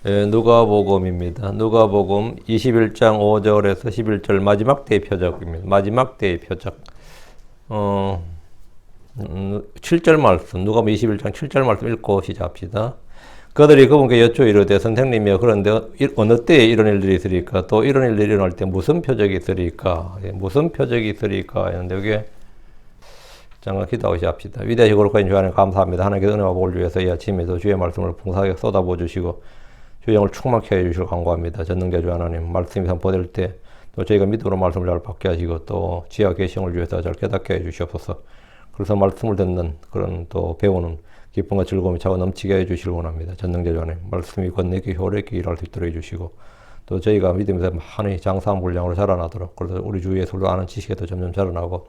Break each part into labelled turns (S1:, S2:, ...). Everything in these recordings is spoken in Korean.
S1: 예, 누가복음입니다. 누가복음 21장 5절에서 11절 마지막 때의 표적입니다. 마지막 때의 표적. 7절 말씀, 누가복음 21장 7절 말씀 읽고 시작합시다. 그들이 그분께 여쭈어 이르되 선생님이여 그런데 어느 때에 이런 일들이 있으리까? 또 이런 일들이 일어날 때 무슨 표적이 있으리까? 예, 무슨 표적이 있으리까? 했는데 여기에 잠깐 기도하고 시작합시다. 위대하시고 거룩하신 주 하나님 감사합니다. 하나님께 은혜와 복을 주셔서 이 아침에도 주의 말씀을 풍성하게 쏟아부어 주시고 주의 영을 충만케 해주시길 간구합니다. 전능자 주 하나님 말씀이 선포될 때 또 저희가 믿음으로 말씀을 잘 받게 하시고 또 지혜와 계시를 주셔서 잘 깨닫게 해주시옵소서. 그래서 말씀을 듣는 그런 또 배우는 기쁨과 즐거움이 차고 넘치게 해주시길 원합니다. 전능자 주 하나님 말씀이 권내게 효력있게 일할 수 있도록 해주시고 또 저희가 믿음에서 많이 장사한 분량으로 자라나도록 그래서 우리 주 예수를 아는 지식에 도 점점 자라나고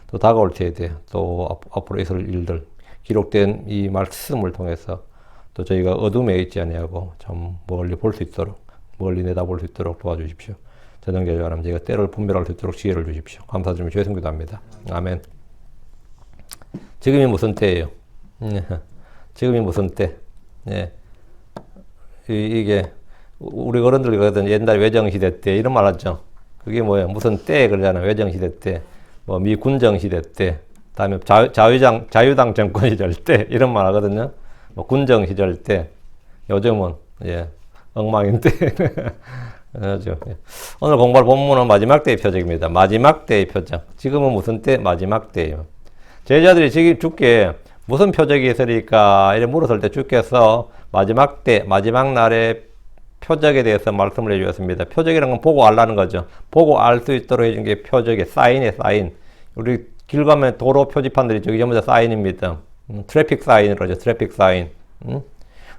S1: 또 다가올 때에 또 앞으로 있을 일들 기록된 이 말씀을 통해서 또 저희가 어둠에 있지 아니하고 좀 멀리 볼 수 있도록 멀리 내다볼 수 있도록 도와주십시오. 전능자 주 하나님 저희가 때를 분별할 수 있도록 지혜를 주십시오. 감사드리며 주의 성기도 합니다. 아멘. 지금이 무슨 때예요? 지금이 무슨 때? 예. 이게 우리 어른들 그러거든 옛날 외정시대 때 이런 말 하죠. 그게 뭐예요? 무슨 때 그러잖아요. 외정시대 때, 뭐 미군정시대 때, 다음에 자유당 정권 시절 때 이런 말 하거든요. 뭐 군정 시절 때, 요즘은 예 엉망인 때. 그렇죠. 오늘 공부할 본문은 마지막 때의 표적입니다. 마지막 때의 표적. 지금은 무슨 때? 마지막 때예요. 제자들이 지금 주께 무슨 표적이 있으리까 이렇게 물었을 때 주께서 마지막 때, 마지막 날의 표적에 대해서 말씀을 해주셨습니다. 표적이라는 건 보고 알라는 거죠. 보고 알 수 있도록 해준 게 표적의 사인이에요, 사인. 우리 길 가면 도로 표지판들이 저기 전부 다 사인입니다. 트래픽 사인이라고 하죠, 트래픽 사인.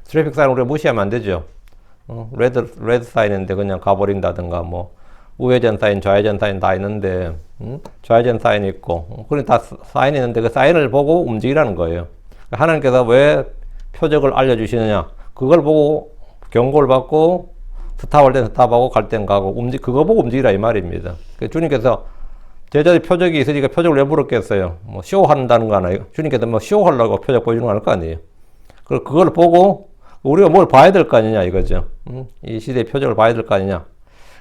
S1: 트래픽 사인 우리가 무시하면 안 되죠. 레드 사인인데 그냥 가버린다든가, 뭐, 우회전 사인, 좌회전 사인 다 있는데, 좌회전 사인이 있고, 그런 다 사인이 있는데 그 사인을 보고 움직이라는 거예요. 하나님께서 왜 표적을 알려주시느냐. 그걸 보고 경고를 받고, 스탑할 땐 스탑하고 갈 땐 가고, 그거 보고 움직이라 이 말입니다. 주님께서 제자들이 표적이 있으니까 표적을 왜 물었겠어요? 뭐, 쇼한다는 거 아니에요? 주님께서 뭐, 쇼하려고 표적 보여주는 거 아닐 거 아니에요? 그걸 보고, 우리가 뭘 봐야 될 거 아니냐, 이거죠. 이 시대의 표적을 봐야 될 거 아니냐.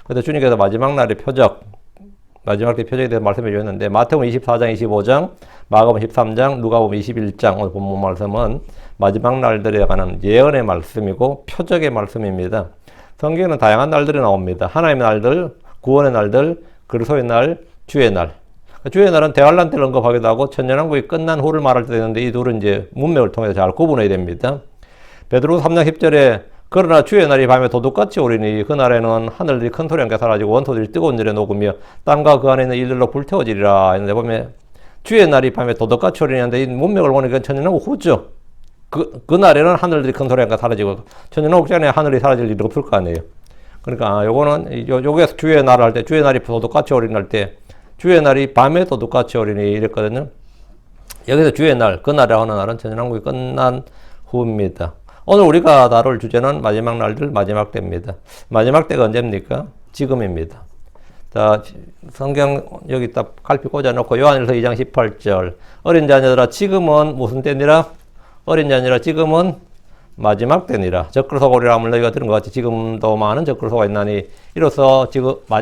S1: 그래서 주님께서 마지막 날의 표적, 마지막 때 표적에 대해서 말씀해 주셨는데, 마태복음 24장, 25장, 마가복음 13장, 누가복음 21장, 오늘 본문 말씀은 마지막 날들에 관한 예언의 말씀이고, 표적의 말씀입니다. 성경에는 다양한 날들이 나옵니다. 하나님의 날들, 구원의 날들, 그리스도의 날, 주의 날. 주의 날은 대환란 때를 언급하기도 하고, 천년왕국이 끝난 후를 말할 때 되는데, 이 둘은 이제 문맥을 통해서 잘 구분해야 됩니다. 베드로후서 3장 10절에 그러나 주의 날이 밤에 도둑같이 오리니 그날에는 하늘들이 큰 소리와 함께 사라지고 원토들이 뜨거운 열에 녹으며 땅과 그 안에 있는 일들로 불태워지리라 했는데 보면 주의 날이 밤에 도둑같이 오리니 하는데 이 문맥을 보니까 천년왕국 후죠. 그날에는 하늘들이 큰 소리와 함께 사라지고 천년왕국 전에 하늘이 사라질 일이 없을 거 아니에요. 그러니까 요거는 요게서 주의 날 할 때 주의 날이 도둑같이 오리니 할 때 주의 날이 밤에 도둑같이 오리니 이랬거든요. 여기서 주의 날, 그날이라고 하는 날은 천년왕국이 끝난 후입니다. 오늘 우리가 다룰 주제는 마지막 날들, 마지막 때입니다. 마지막 때가 언제입니까? 지금입니다. 자, 성경 여기 딱 갈피 꽂아놓고 요한일서 2장 18절 어린 자녀들아 지금은 무슨 때니라? 어린 자녀라 지금은 마지막 때니라. 적그리스도가 오리라 함을 너희가 들은 것 같이 지금도 많은 적그리스도가 있나니 이로써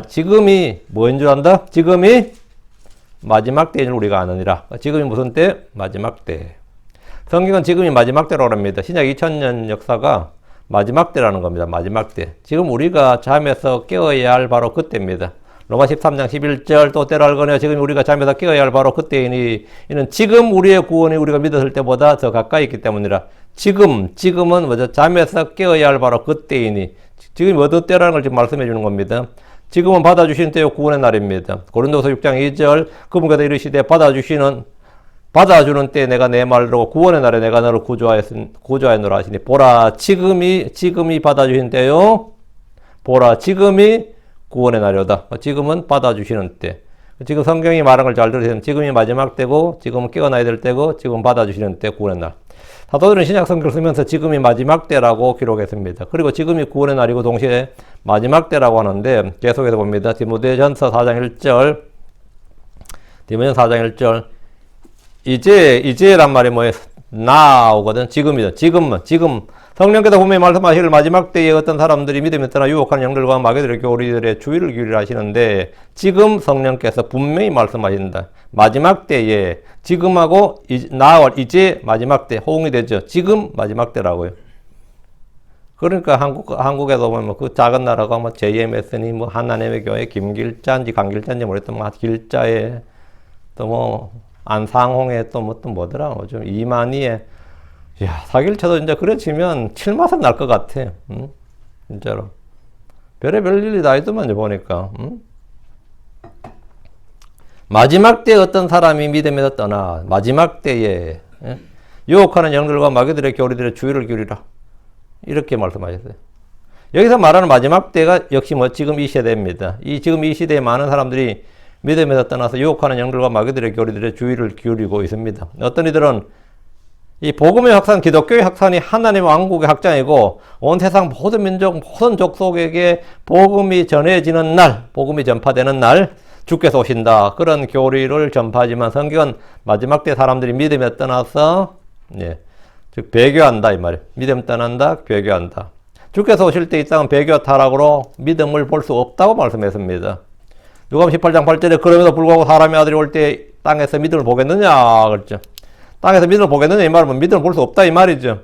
S1: 지금이 뭐인 줄 안다? 지금이 마지막 때인 줄 우리가 아느니라. 지금이 무슨 때? 마지막 때. 성경은 지금이 마지막 때라고 합니다. 신약 2000년 역사가 마지막 때라는 겁니다. 마지막 때. 지금 우리가 잠에서 깨어야 할 바로 그때입니다. 로마 13장 11절 또 때를 알거니와 지금 우리가 잠에서 깨어야 할 바로 그때이니 이는 지금 우리의 구원이 우리가 믿었을 때보다 더 가까이 있기 때문이라. 지금은 뭐죠? 잠에서 깨어야 할 바로 그때이니 지금이 어떤 때라는 걸 지금 말씀해 주는 겁니다. 지금은 받아주시는 때요 구원의 날입니다. 고린도서 6장 2절 그분께서 이르시되 받아주는 때 내가 내 말로 구원의 날에 내가 너를 구조하였노라 하시니 보라 지금이 받아주신 때요 보라 지금이 구원의 날이로다. 지금은 받아주시는 때. 지금 성경이 말한 걸 잘 들으세요. 지금이 마지막 때고 지금은 깨어나야 될 때고 지금 받아주시는 때 구원의 날. 사도들은 신약 성경을 쓰면서 지금이 마지막 때라고 기록했습니다. 그리고 지금이 구원의 날이고 동시에 마지막 때라고 하는데 계속해서 봅니다. 디모데전서 4장 1절 이제란 말이 뭐예요? now거든. 지금이다. 지금 성령께서 분명히 말씀하시길 마지막 때에 어떤 사람들이 믿음에 떠나 유혹하는 영들과 마귀들의 교리들의 주의를 기울이라 하시는데 지금 성령께서 분명히 말씀하신다. 마지막 때에 지금하고 이제 마지막 때 호응이 되죠. 지금 마지막 때라고요. 그러니까 한국에도 보면 그 작은 나라가 뭐 JMS니 뭐 하나님의 교회 김길자인지 강길자인지 모르겠던 뭐 길자에 또 뭐 안상홍에 또 뭐 또 뭐더라 좀 이만희에 야, 4일차도 이제 그래 치면 7맛은 날 것 같아. 응? 진짜로. 별의별 일이 다 있더만, 보니까. 응? 마지막 때에 어떤 사람이 믿음에서 떠나, 마지막 때에, 예? 유혹하는 영들과 마귀들의 교리들의 주의를 기울이라. 이렇게 말씀하셨어요. 여기서 말하는 마지막 때가 역시 뭐 지금 이 시대입니다. 지금 이 시대에 많은 사람들이 믿음에서 떠나서 유혹하는 영들과 마귀들의 교리들의 주의를 기울이고 있습니다. 어떤 이들은 이 복음의 확산, 기독교의 확산이 하나님 왕국의 확장이고 온 세상 모든 민족, 모든 족속에게 복음이 전해지는 날, 복음이 전파되는 날 주께서 오신다. 그런 교리를 전파하지만 성경은 마지막 때 사람들이 믿음에 떠나서 즉 배교한다 이 말이에요. 믿음 떠난다, 배교한다. 주께서 오실 때 이 땅은 배교 타락으로 믿음을 볼 수 없다고 말씀했습니다. 누가복음 18장 8절에 그럼에도 불구하고 사람의 아들이 올 때 땅에서 믿음을 보겠느냐 그랬죠. 땅에서 믿음을 보겠느냐 이 말은 믿음을 볼 수 없다 이 말이죠.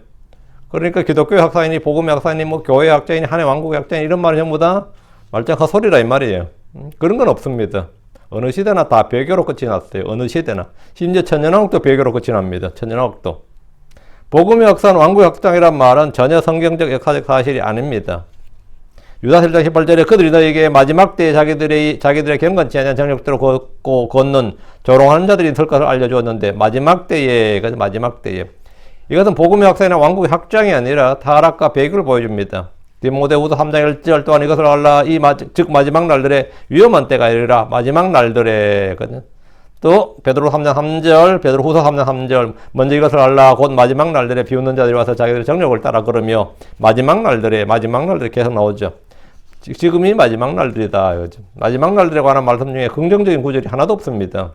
S1: 그러니까 기독교의 학사이니 복음의 학사이니 뭐 교회의 학자이니 하나님의 왕국의 학자이니 이런 말은 전부 다 말짱 헛소리라 이 말이에요. 그런 건 없습니다. 어느 시대나 다 배교로 끝이 났어요. 어느 시대나. 심지어 천년왕국도 배교로 끝이 납니다. 천년왕국도. 복음의 학사는 왕국의 학장이란 말은 전혀 성경적 역사적 사실이 아닙니다. 유다서 1장 18절에 그들이 너에게 마지막 때에 자기들의 경건치 않은 정력대로 걷고 걷는 조롱하는 자들이 있을 것을 알려주었는데 마지막 때에 이것은 복음의 확산이나 왕국의 확장이 아니라 타락과 배교를 보여줍니다. 디모데후서 3장 1절 또한 이것을 알라 즉 마지막 날들에 위험한 때가 이르라 마지막 날들에 또 베드로후서 3장 3절 먼저 이것을 알라 곧 마지막 날들에 비웃는 자들이 와서 자기들의 정력을 따라 걸으며 마지막 날들에 계속 나오죠. 지금이 마지막 날들이다. 요즘. 마지막 날들에 관한 말씀 중에 긍정적인 구절이 하나도 없습니다.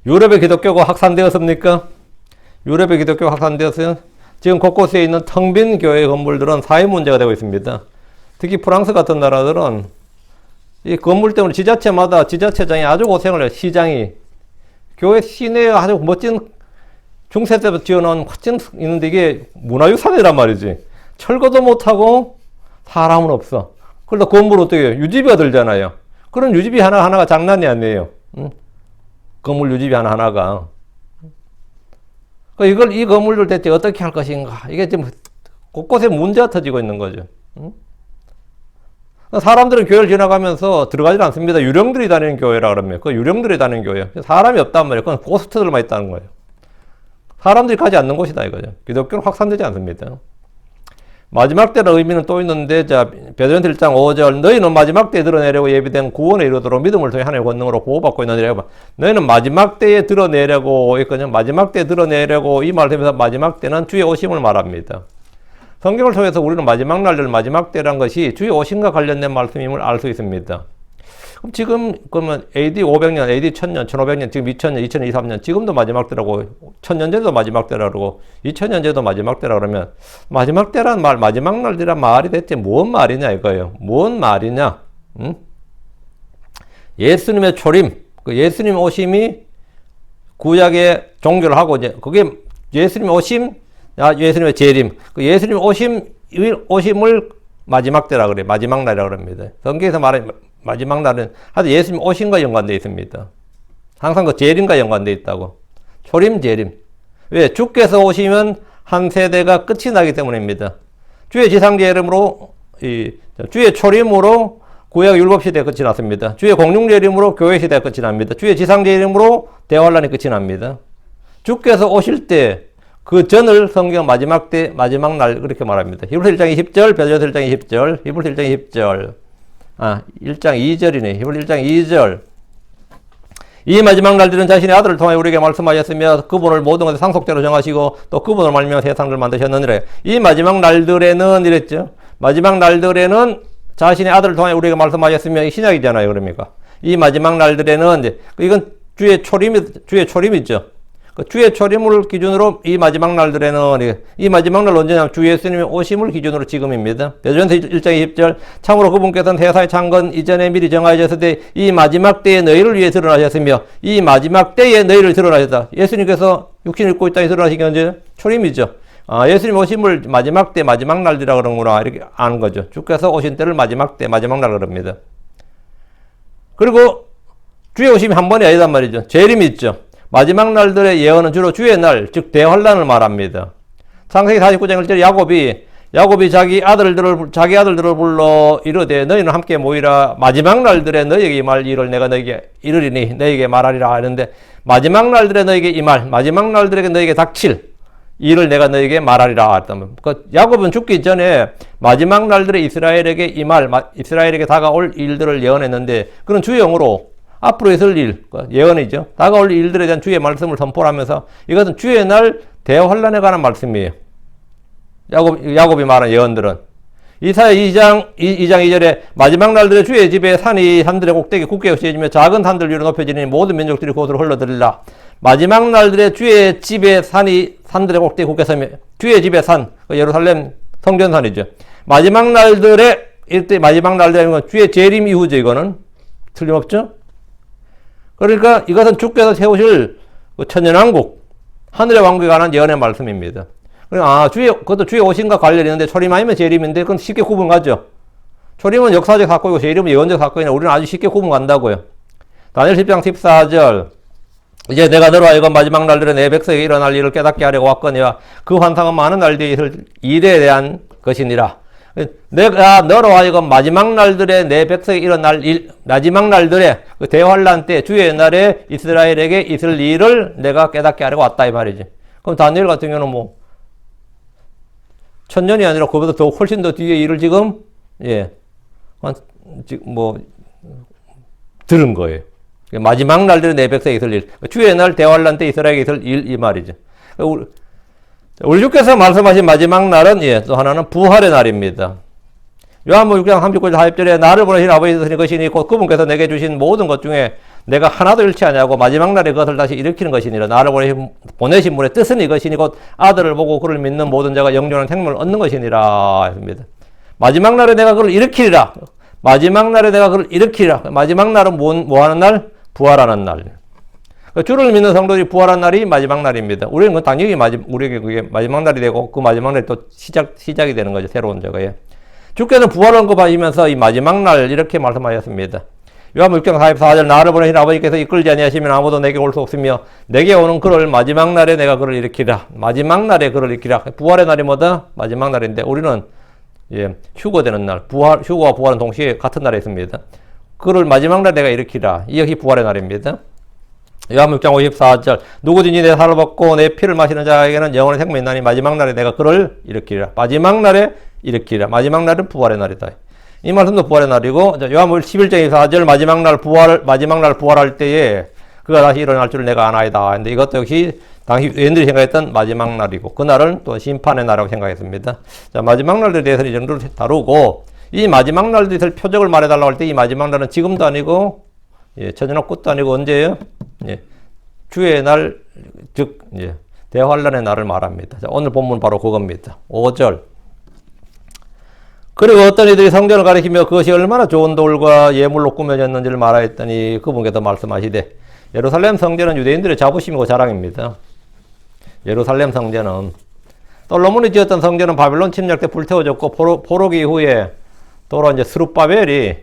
S1: 유럽의 기독교가 확산되었습니까? 유럽의 기독교가 확산되었어요? 지금 곳곳에 있는 텅 빈 교회 건물들은 사회 문제가 되고 있습니다. 특히 프랑스 같은 나라들은 이 건물 때문에 지자체마다 지자체장이 아주 고생을 해요. 시장이. 교회 시내에 아주 멋진 중세 때부터 지어놓은 멋진 있는데 이게 문화유산이란 말이지. 철거도 못하고 사람은 없어. 그러다 건물 어떻게 해요? 유지비가 들잖아요. 그런 유지비 하나하나가 장난이 아니에요. 응? 건물 유지비 하나하나가. 이 건물들 대체 어떻게 할 것인가. 이게 지금 곳곳에 문제가 터지고 있는 거죠. 응? 사람들은 교회를 지나가면서 들어가지 않습니다. 유령들이 다니는 교회라 그러면. 그 유령들이 다니는 교회예요. 사람이 없단 말이에요. 그건 고스트들만 있다는 거예요. 사람들이 가지 않는 곳이다 이거죠. 기독교는 확산되지 않습니다. 마지막 때의 의미는 또 있는데, 자, 베드로전서 1장 5절, 너희는 마지막 때에 드러내려고 예비된 구원에 이르도록 믿음을 통해 하나님의 권능으로 보호받고 있느니라. 너희는 마지막 때에 드러내려고 했거든요. 마지막 때에 드러내려고 이 말씀에서 마지막 때는 주의 오심을 말합니다. 성경을 통해서 우리는 마지막 날들, 마지막 때란 것이 주의 오심과 관련된 말씀임을 알 수 있습니다. 그럼 지금, 그러면 AD 500년, AD 1000년, 1500년, 지금 2000년, 2023년, 지금도 마지막 때라고, 1000년 전에도 마지막 때라고, 2000년 전에도 마지막 때라 그러면, 마지막 때란 말, 마지막 날이란 말이 대체 뭔 말이냐 이거예요. 뭔 말이냐? 응? 예수님의 초림, 그 예수님 오심이 구약의 종교를 하고, 이제, 그게 예수님 오심, 예수님의 재림, 그 예수님 오심을 마지막 때라 그래요. 마지막 날이라 그럽니다. 성경에서 말하는 마지막 날은 하여튼 예수님 오심과 연관되어 있습니다. 항상 그 재림과 연관되어 있다고. 초림, 재림. 왜? 주께서 오시면 한 세대가 끝이 나기 때문입니다. 주의 지상재림으로, 주의 초림으로 구약 율법시대가 끝이 났습니다. 주의 공중재림으로 교회시대가 끝이 납니다. 주의 지상재림으로 대환란이 끝이 납니다. 주께서 오실 때 그 전을 성경 마지막 때, 마지막 날, 그렇게 말합니다. 히브리서 1장 20절, 베드로전서 1장 20절, 히브리서 1장 20절. 1장 2절이네. 히브리서 1장 2절. 이 마지막 날들은 자신의 아들을 통해 우리에게 말씀하셨으며 그분을 모든 것의 상속대로 정하시고 또 그분을 말미암아 세상을 만드셨느니라. 이 마지막 날들에는 이랬죠. 마지막 날들에는 자신의 아들을 통해 우리에게 말씀하셨으며 이 신약이잖아요. 그러니까. 이 마지막 날들에는 이제 이건 주의 초림이죠. 그 주의 초림을 기준으로 이 마지막 날들에는 이 마지막 날 언제냐면 주 예수님의 오심을 기준으로 지금입니다. 베드로전서 1장 20절 참으로 그분께서는 대사의 창건 이전에 미리 정하셨을 때 이 마지막 때에 너희를 위해 드러나셨으며 이 마지막 때에 너희를 드러나셨다. 예수님께서 육신을 입고 있다 드러나신 게 언제? 초림이죠. 예수님 오심을 마지막 때 마지막 날이라 그러는구나 이렇게 아는 거죠. 주께서 오신 때를 마지막 때 마지막 날 그럽니다. 그리고 주의 오심이 한 번이 아니단 말이죠. 재림이 있죠. 마지막 날들의 예언은 주로 주의 날, 즉 대환란을 말합니다. 창세기 49장 1절에 야곱이 자기 아들들을 불러 이르되 너희는 함께 모이라 마지막 날들에 너희에게 임할 일을 내가 너희에게 이르리니 너희에게 말하리라 하는데 마지막 날들에 너희에게 임할 마지막 날들에게 너희에게 닥칠 일을 내가 너희에게 말하리라 했다면 그 야곱은 죽기 전에 마지막 날들에 이스라엘에게 이스라엘에게 다가올 일들을 예언했는데 그런 주영으로 앞으로 있을 일, 예언이죠. 다가올 일들에 대한 주의 말씀을 선포하면서 이것은 주의 날 대환란에 관한 말씀이에요. 야곱이 말한 예언들은. 이사야 2장 2절에 마지막 날들에 주의 집에 산들의 꼭대기 굳게 세워지며 작은 산들 위로 높여지니 모든 민족들이 그곳으로 흘러들리라. 마지막 날들에 주의 집에 산들의 꼭대기 굳게 서며 주의 집의 산, 예루살렘 성전산이죠. 마지막 날들에 이때 마지막 날들에 주의 재림 이후죠. 이거는 틀림없죠. 그러니까 이것은 주께서 세우실 천년왕국, 하늘의 왕국에 관한 예언의 말씀입니다. 그것도 주의 오심과 관련이 있는데 초림 아니면 재림인데 그건 쉽게 구분 가죠. 초림은 역사적 사건이고 재림은 예언적 사건이라 우리는 아주 쉽게 구분 간다고요. 다니엘 10장 14절 이제 내가 너로 하여금 마지막 날들에 내 백성에게 일어날 일을 깨닫게 하려고 왔거니와 그 환상은 많은 날들에 있을 일에 대한 것이니라. 내가 너로 하여금 마지막 날들에 내 백성에게 일어날 일, 마지막 날들에 그 대환란 때 주의 날에 이스라엘에게 있을 일을 내가 깨닫게 하려고 왔다 이 말이지. 그럼 다니엘 같은 경우는 뭐 천년이 아니라 그보다 더 훨씬 더 뒤에 일을 지금 들은 거예요. 마지막 날들에 내 백성에게 있을 일, 주의 날 대환란 때 이스라엘에게 있을 일 이 말이죠. 우리 주께서 말씀하신 마지막 날은 또 하나는 부활의 날입니다. 요한복음 6장 39절 40절에 나를 보내신 아버지의 것이니 곧 그분께서 내게 주신 모든 것 중에 내가 하나도 잃지 아니하고 마지막 날에 그것을 다시 일으키는 것이니라. 나를 보내신 분의 뜻은 이것이니 곧 아들을 보고 그를 믿는 모든 자가 영원한 생명을 얻는 것이니라 했습니다. 마지막 날에 내가 그를 일으키리라. 마지막 날에 내가 그를 일으키리라. 마지막 날은 뭐 하는 날? 부활하는 날. 주를 믿는 성도들이 부활한 날이 마지막 날입니다. 우리는 그 당연히 우리에게 그게 마지막 날이 되고 그 마지막 날이 또 시작이 되는 거죠. 새로운 저거에. 주께서 부활 언급하시면서 이 마지막 날 이렇게 말씀하셨습니다. 요한복음 6장 44절 나를 보내신 아버지께서 이끌지 아니하시면 아무도 내게 올 수 없으며 내게 오는 그를 마지막 날에 내가 그를 일으키라. 마지막 날에 그를 일으키라. 부활의 날이 뭐다? 마지막 날인데 우리는 휴거되는 날. 휴거와 부활은 동시에 같은 날에 있습니다. 그를 마지막 날에 내가 일으키라. 이 역시 부활의 날입니다. 요한복음 6장 54절 누구든지 내 살을 먹고 내 피를 마시는 자에게는 영원의 생명이 있나니 마지막 날에 내가 그를 일으키리라. 마지막 날에 일으키리라. 마지막 날은 부활의 날이다. 이 말씀도 부활의 날이고 요한복음 11장 24절 마지막 날 부활할 때에 그가 다시 일어날 줄 내가 아나이다. 근데 이것도 역시 당시 유대인들이 생각했던 마지막 날이고 그날은 또 심판의 날이라고 생각했습니다. 자, 마지막 날에 대해서는 이 정도로 다루고 이 마지막 날에 있을 표적을 말해달라고 할 때 이 마지막 날은 지금도 아니고 천연의 끝도 아니고 언제예요? 주의 날, 즉 대환란의 날을 말합니다. 자, 오늘 본문 바로 그겁니다. 5절 그리고 어떤 이들이 성전을 가리키며 그것이 얼마나 좋은 돌과 예물로 꾸며졌는지를 말하였더니 그분께서 말씀하시되 예루살렘 성전은 유대인들의 자부심이고 자랑입니다. 예루살렘 성전은 솔로몬이 지었던 성전은 바빌론 침략 때 불태워졌고 포로기 이후에 도로 이제 스룹바벨이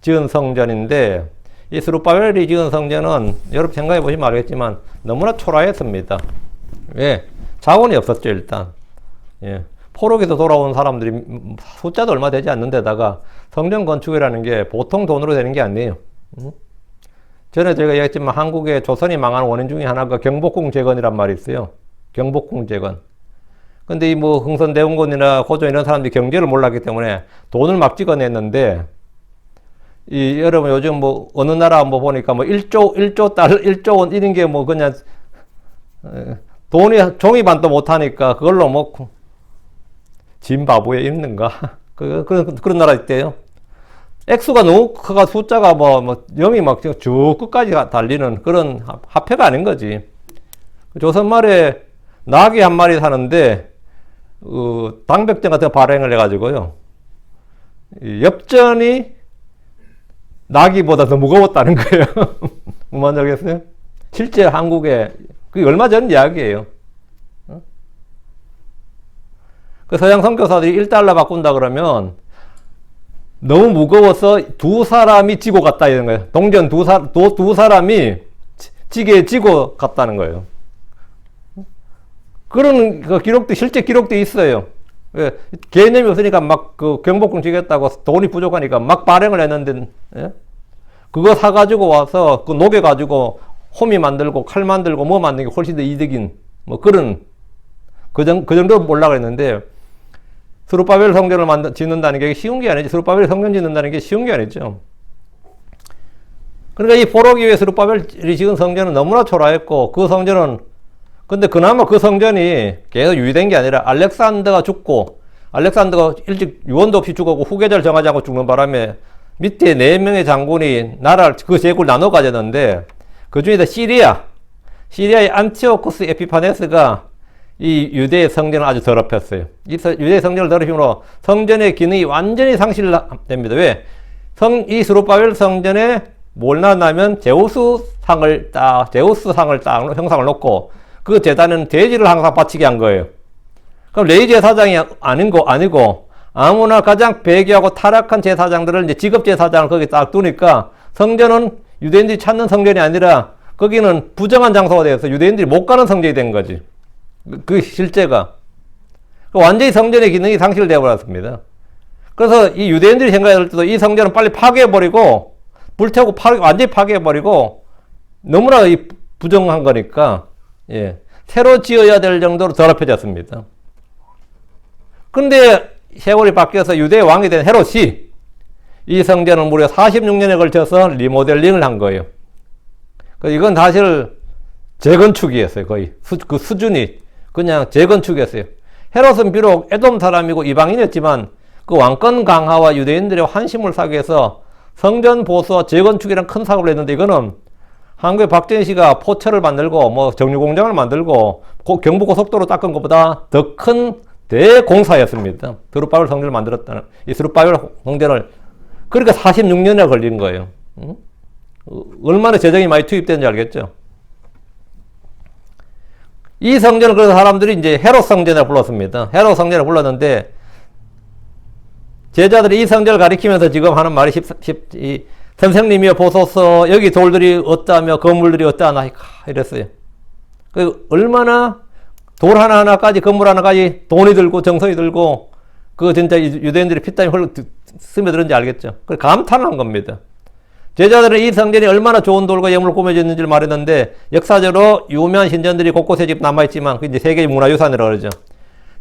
S1: 지은 성전인데 이 스룹바벨이 지은 성전은 여러분 생각해 보시면 알겠지만 너무나 초라했습니다. 왜? 자원이 없었죠 일단. 포로기에서 돌아온 사람들이 숫자도 얼마 되지 않는 데다가 성전 건축이라는 게 보통 돈으로 되는 게 아니에요. 전에 제가 얘기했지만 한국의 조선이 망한 원인 중에 하나가 경복궁 재건이란 말이 있어요. 경복궁 재건. 근데 이 흥선대원군이나 고종 이런 사람들이 경제를 몰랐기 때문에 돈을 막 찍어냈는데 여러분 요즘 어느 나라 보니까 1조 달러, 1조 원 이런 게 그냥 돈이 종이반도 못하니까 그걸로 짐바브웨 있는가? 그런 나라 있대요. 액수가 너무 커가 숫자가 뭐 0이 막 쭉 끝까지 달리는 그런 화폐가 아닌 거지. 조선 말에 낙이 한 마리 사는데 당백전 같은 거 발행을 해가지고요. 엽전이 낙이보다 더 무거웠다는 거예요. 무슨 알겠어요? 실제 한국에 그게 얼마 전 이야기예요. 그 서양 선교사들이 1달러 바꾼다 그러면 너무 무거워서 두 사람이 지고 갔다 이런 거예요. 동전 두 사람이 지게에 지고 갔다는 거예요. 그런 그 기록도 실제 기록도 있어요. 예, 개념이 없으니까 막 그 경복궁 지겠다고 돈이 부족하니까 막 발행을 했는데 예? 그거 사가지고 와서 그 녹여가지고 호미 만들고 칼 만들고 뭐 만드는 게 훨씬 더 이득인 뭐 그런 그 정도 몰라 그랬는데 스룹바벨 성전을 짓는다는 게 쉬운 게 아니지. 스룹바벨 성전 짓는다는 게 쉬운 게 아니죠. 그러니까 이 포로기 위해 스룹바벨이 지은 성전은 너무나 초라했고 그 성전은 근데 그나마 그 성전이 계속 유지된 게 아니라 알렉산더가 죽고 알렉산더가 일찍 유언도 없이 죽었고 후계자를 정하지 않고 죽는 바람에 밑에 4명의 장군이 나라를 그 제국을 나눠 가졌는데 그 중에서 시리아의 안티오코스 에피파네스가 이 유대의 성전을 아주 더럽혔어요. 이 유대의 성전을 더럽힘으로 성전의 기능이 완전히 상실됩니다. 왜? 이 스룹바벨 성전에 뭘 놨냐면 제우스상을 딱 형상을 놓고 그 제단은 돼지를 항상 바치게 한 거예요. 그럼 레위 제사장이 아니고 아무나 가장 배교하고 타락한 제사장들을 이제 직업 제사장을 거기 딱 두니까 성전은 유대인들이 찾는 성전이 아니라 거기는 부정한 장소가 되어서 유대인들이 못 가는 성전이 된 거지. 그 실제가. 완전히 성전의 기능이 상실되어 버렸습니다. 그래서 이 유대인들이 생각할 때도 이 성전은 빨리 파괴해버리고 불태우고 완전히 파괴해버리고 너무나 부정한 거니까 예, 새로 지어야 될 정도로 더럽혀졌습니다. 근데 세월이 바뀌어서 유대의 왕이 된 헤롯이 이 성전을 무려 46년에 걸쳐서 리모델링을 한 거예요. 이건 사실 재건축이었어요. 거의 그 수준이 그냥 재건축이었어요. 헤롯은 비록 에돔 사람이고 이방인이었지만 그 왕권 강화와 유대인들의 환심을 사기 위해서 성전 보수와 재건축이라는 큰 사업을 했는데 이거는 한국의 박정희 씨가 포철을 만들고 뭐 정유공장을 만들고 경부고속도로 닦은 것보다 더 큰 대공사였습니다. 스룹바벨 성전을 만들었다는 이 스룹바벨 성전을 그러니까 46년이나 걸린 거예요. 응? 얼마나 재정이 많이 투입되는지 알겠죠? 이 성전을 그래서 사람들이 이제 헤롯 성전이라고 불렀습니다. 헤롯 성전을 불렀는데 제자들이 이 성전을 가리키면서 지금 하는 말이 선생님이여 보소서 여기 돌들이 어떠하며 건물들이 어떠하나 이랬어요. 얼마나 돌 하나하나까지 건물 하나까지 돈이 들고 정성이 들고 그 진짜 유대인들이 피땀이 흘러 스며들었는지 알겠죠. 그걸 감탄한 겁니다. 제자들은 이 성전이 얼마나 좋은 돌과 예물로 꾸며졌는지를 말했는데 역사적으로 유명한 신전들이 곳곳에 지금 남아있지만 그 이제 세계 문화유산이라고 그러죠.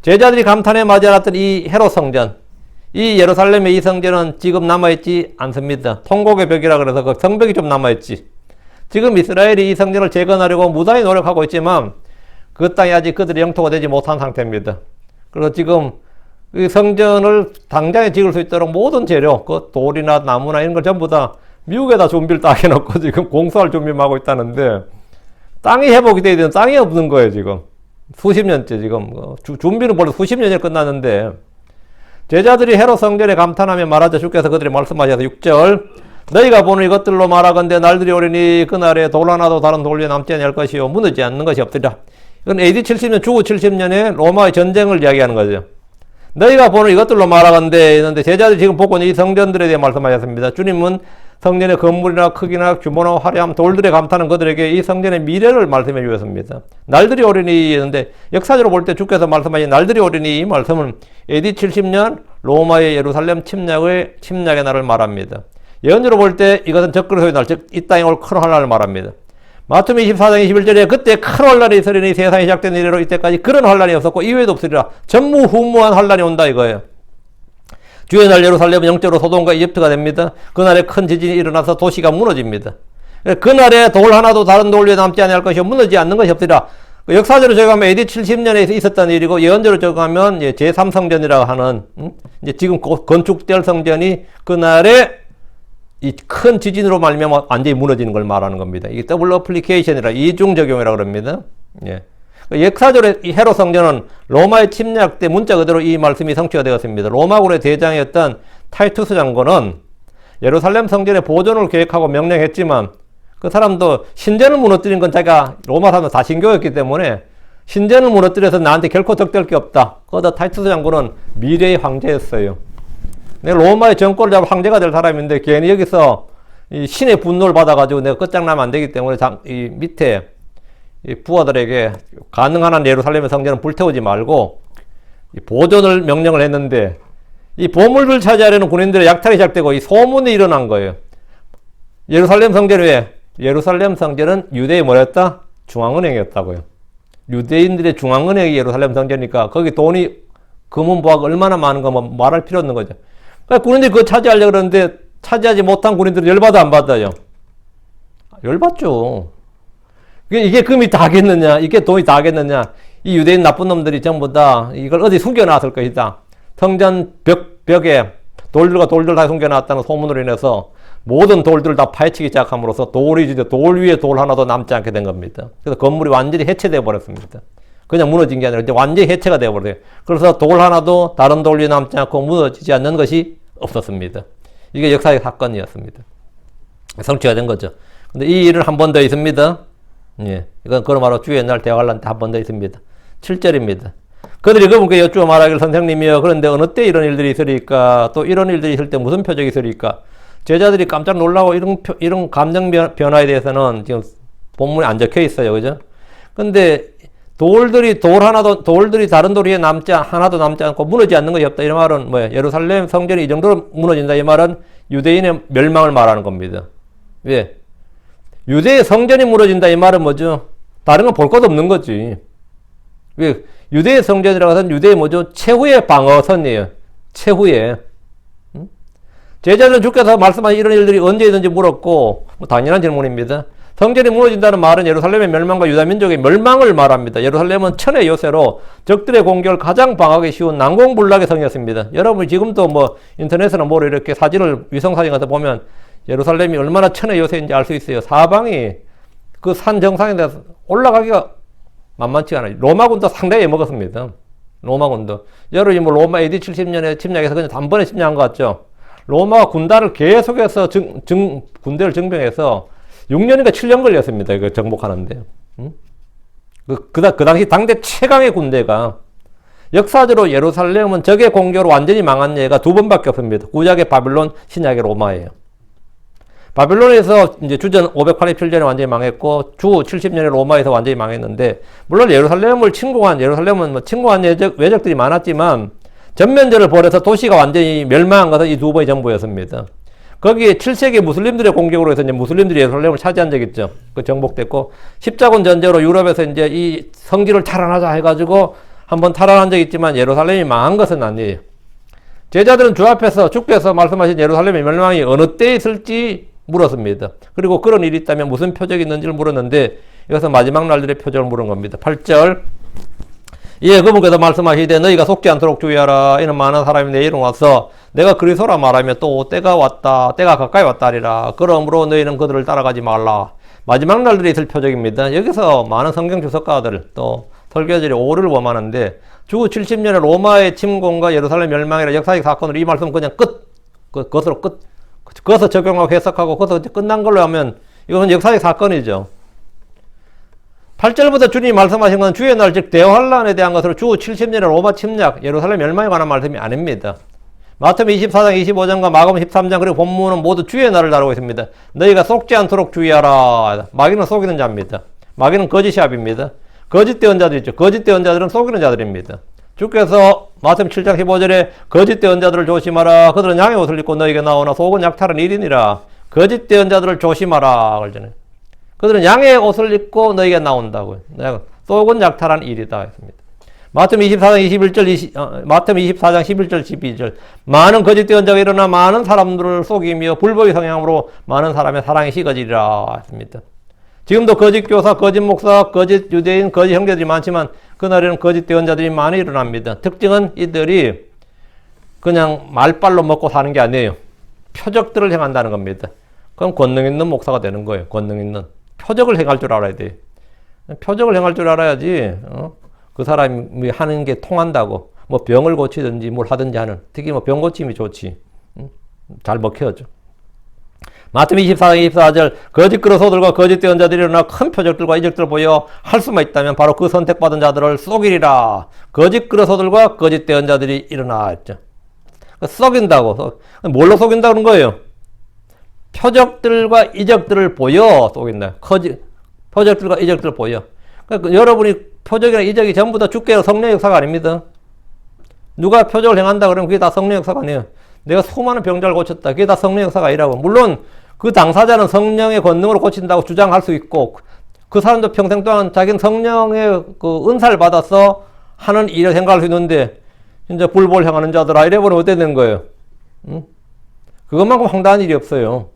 S1: 제자들이 감탄에 맞이않았던 이 헤롯 성전, 이 예루살렘의 이 성전은 지금 남아있지 않습니다. 통곡의 벽이라 그래서 그 성벽이 좀 남아있지. 지금 이스라엘이 이 성전을 재건하려고 무단히 노력하고 있지만 그 땅이 아직 그들의 영토가 되지 못한 상태입니다. 그래서 지금 이 성전을 당장에 지을 수 있도록 모든 재료, 그 돌이나 나무나 이런 걸 전부 다 미국에다 준비를 딱 해놓고 지금 공사할 준비를 하고 있다는데 땅이 회복이 돼야 되는 땅이 없는 거예요, 지금. 수십 년째 지금. 준비는 벌써 수십 년이 끝났는데 제자들이 헤롯 성전에 감탄하며 말하자 주께서 그들이 말씀하셔서 6절 너희가 보는 이것들로 말하건대 날들이 오리니 그날에 돌 하나도 다른 돌 위에 남지 아니할 것이요 무너지지 않는 것이 없으리라. 이건 AD 70년 주후 70년에 로마의 전쟁을 이야기하는 거죠. 너희가 보는 이것들로 말하건대 했는데 제자들이 지금 보고 있는 이 성전들에 대해 말씀하셨습니다. 주님은 성전의 건물이나 크기나 규모나 화려함 돌들에 감탄하는 그들에게 이 성전의 미래를 말씀해 주셨습니다. 날들이 오리니 했는데 역사적으로 볼 때 주께서 말씀하신 날들이 오리니 이 말씀은 AD 70년 로마의 예루살렘 침략의 날을 말합니다. 예언으로 볼 때 이것은 적그리스도의 날, 즉 이 땅에 올 큰 환란을 말합니다. 마태복음 24장 21절에 그때 큰 환란이 있으리니 세상이 시작된 이래로 이때까지 그런 환란이 없었고 이외에도 없으리라. 전무후무한 환란이 온다 이거예요. 주의 날 예루살렘은 영적으로 소돔과 이집트가 됩니다. 그날에 큰 지진이 일어나서 도시가 무너집니다. 그날에 돌 하나도 다른 돌 위에 남지 아니할 것이요 무너지지 않는 것이 없으리라. 역사적으로 적용하면 AD 70년에 있었던 일이고 예언적으로 적용하면 제3성전이라고 하는 이제 지금 건축될 성전이 그날에 이 큰 지진으로 말미암아 완전히 무너지는 걸 말하는 겁니다. 이게 더블 어플리케이션이라 이중적용이라고 합니다. 예. 역사적으로 이 헤롯 성전은 로마의 침략 때 문자 그대로 이 말씀이 성취가 되었습니다. 로마군의 대장이었던 타이투스 장군은 예루살렘 성전의 보존을 계획하고 명령했지만 그 사람도 신전을 무너뜨린 건 자기가 로마 사람도 다 신교였기 때문에 신전을 무너뜨려서 나한테 결코 덕될 게 없다. 거기다 타이투스 장군은 미래의 황제였어요. 내가 로마의 정권을 잡을 황제가 될 사람인데 괜히 여기서 이 신의 분노를 받아가지고 내가 끝장나면 안 되기 때문에 이 밑에 이 부하들에게 가능한 한 예루살렘의 성전을 불태우지 말고 이 보존을 명령을 했는데 이 보물을 차지하려는 군인들의 약탈이 시작되고 이 소문이 일어난 거예요. 예루살렘 성전이 왜? 예루살렘 성전은 유대의 뭐였다? 중앙은행이었다고요. 유대인들의 중앙은행이 예루살렘 성전이니까 거기 돈이 금은보화가 얼마나 많은 거 뭐 말할 필요 없는 거죠. 그러니까 군인들이 그거 차지하려고 그러는데 차지하지 못한 군인들은 열받아 안 받아요? 열받죠. 이게 금이 다겠느냐? 이게 돈이 다겠느냐? 이 유대인 나쁜 놈들이 전부 다 이걸 어디 숨겨놨을 것이다. 성전 벽에 돌들과 돌들 다 숨겨놨다는 소문으로 인해서 모든 돌들을 다 파헤치기 시작함으로써 돌 위에 돌 하나도 남지 않게 된 겁니다. 그래서 건물이 완전히 해체되어 버렸습니다. 그냥 무너진 게 아니라 이제 완전히 해체가 되어 버려요. 그래서 돌 하나도 다른 돌 위에 남지 않고 무너지지 않는 것이 없었습니다. 이게 역사의 사건이었습니다. 성취가 된 거죠. 근데 이 일은 한 번 더 있습니다. 예. 이건 그러므로 주의 옛날 대화관란 때 한 번 더 있습니다. 7절입니다. 그들이 그분께 여쭈어 말하길 선생님이여 그런데 어느 때 이런 일들이 있으리까 또 이런 일들이 있을 때 무슨 표적이 있으리까 제자들이 깜짝 놀라고 이런 감정 변화에 대해서는 지금 본문에 안 적혀 있어요. 그죠? 근데 돌들이 다른 돌 위에 하나도 남지 않고 무너지지 않는 것이 없다. 이 말은 뭐예요? 예루살렘 성전이 이 정도로 무너진다. 이 말은 유대인의 멸망을 말하는 겁니다. 왜? 유대의 성전이 무너진다. 이 말은 뭐죠? 다른 건 볼 것 없는 거지. 왜? 유대의 성전이라고 해서 유대의 뭐죠? 최후의 방어선이에요. 최후의. 제자들은 주께서 말씀하신 이런 일들이 언제든지 물었고 뭐 당연한 질문입니다. 성전이 무너진다는 말은 예루살렘의 멸망과 유다 민족의 멸망을 말합니다. 예루살렘은 천의 요새로 적들의 공격을 가장 방어하기 쉬운 난공불락의 성이었습니다. 여러분이 지금도 뭐 인터넷이나 뭐로 이렇게 사진을 위성사진 같은 보면 예루살렘이 얼마나 천의 요새인지 알 수 있어요. 사방이 그 산 정상에 대해서 올라가기가 만만치 않아요. 로마군도 상당히 먹었습니다. 로마군도. 여러분이 뭐 로마 AD 70년에 침략해서 그냥 단번에 침략한 것 같죠. 로마가 군단을 계속해서 군대를 증병해서 6년인가 7년 걸렸습니다. 이거 정복하는데. 그 당시 당대 최강의 군대가 역사적으로 예루살렘은 적의 공격으로 완전히 망한 예가 두 번밖에 없습니다. 구약의 바빌론, 신약의 로마예요. 바빌론에서 이제 주전 587년에 완전히 망했고 주 70년에 로마에서 완전히 망했는데 물론 예루살렘은 침공한 외적들이 많았지만 전면전을 벌여서 도시가 완전히 멸망한 것은 이 두 번이 전부였습니다. 거기에 7세기 무슬림들의 공격으로 해서 이제 무슬림들이 예루살렘을 차지한 적이 있죠. 그 정복됐고 십자군 전쟁으로 유럽에서 이제 이 성지를 탈환하자 해가지고 한번 탈환한 적이 있지만 예루살렘이 망한 것은 아니에요. 제자들은 주 앞에서 주께서 말씀하신 예루살렘의 멸망이 어느 때에 있을지 물었습니다. 그리고 그런 일이 있다면 무슨 표적이 있는지를 물었는데 이것은 마지막 날들의 표적을 물은 겁니다. 8절 예, 그분께서 말씀하시되 너희가 속지 않도록 주의하라. 이는 많은 사람이 내 이름 와서 내가 그리스도라 말하며 또 때가 가까이 왔다리라. 그러므로 너희는 그들을 따라가지 말라. 마지막 날들이 있을 표적입니다. 여기서 많은 성경 주석가들 또 설교자들이 오류를 범하는데 주 70년에 로마의 침공과 예루살렘 멸망이라 역사적 사건으로 이 말씀은 그냥 그것을 적용하고 해석하고 그것을 끝난 걸로 하면 이건 역사적 사건이죠. 8절부터 주님이 말씀하신 건 주의 날, 즉 대환란에 대한 것으로 주 70년의 로마 침략, 예루살렘 멸망에 관한 말씀이 아닙니다. 마태복음 24장, 25장과 마가복음 13장 그리고 본문은 모두 주의 날을 다루고 있습니다. 너희가 속지 않도록 주의하라. 마귀는 속이는 자입니다. 마귀는 거짓시합입니다. 거짓된 자들 있죠. 거짓된 자들은 속이는 자들입니다. 주께서 마태복음 7장 15절에 거짓된 자들을 조심하라. 그들은 양의 옷을 입고 너희에게 나오나 속은 약탈은 1인이라. 거짓된 자들을 조심하라. 그러잖아요. 그들은 양의 옷을 입고 너희가 나온다고요. 속은 약탈한 일이다 했습니다. 마태복음 24장 11절 12절 많은 거짓된 자가 일어나 많은 사람들을 속이며 불법의 성향으로 많은 사람의 사랑이 식어지리라 했습니다. 지금도 거짓 교사, 거짓 목사, 거짓 유대인, 거짓 형제들이 많지만 그날에는 거짓된 자들이 많이 일어납니다. 특징은 이들이 그냥 말빨로 먹고 사는 게 아니에요. 표적들을 행한다는 겁니다. 그럼 권능 있는 목사가 되는 거예요. 권능 있는. 표적을 행할 줄 알아야 돼. 표적을 행할 줄 알아야지, 그 사람이 하는 게 통한다고. 뭐 병을 고치든지 뭘 하든지 하는. 특히 뭐 병 고침이 좋지. 잘 먹혀져. 마태복음 24절 거짓 그리스도들과 거짓 대언자들이 일어나 큰 표적들과 이적들을 보여 할 수만 있다면 바로 그 선택받은 자들을 썩이리라. 거짓 그리스도들과 거짓 대언자들이 일어나 했죠. 썩인다고. 뭘로 속인다는 거예요? 표적들과 이적들을 보여 속인다. 표적들과 이적들을 보여. 그러니까 여러분이 표적이나 이적이 전부 다 주께로 성령의 역사가 아닙니다. 누가 표적을 행한다 그러면 그게 다 성령의 역사가 아니에요. 내가 수많은 병자를 고쳤다. 그게 다 성령의 역사가 아니라고. 물론 그 당사자는 성령의 권능으로 고친다고 주장할 수 있고 그 사람도 평생 동안 자기는 성령의 그 은사를 받아서 하는 일을 생각할 수 있는데 진짜 불법을 행하는 자들아 이래버리면 어떻게 되는 거예요? 그것만큼 황당한 일이 없어요.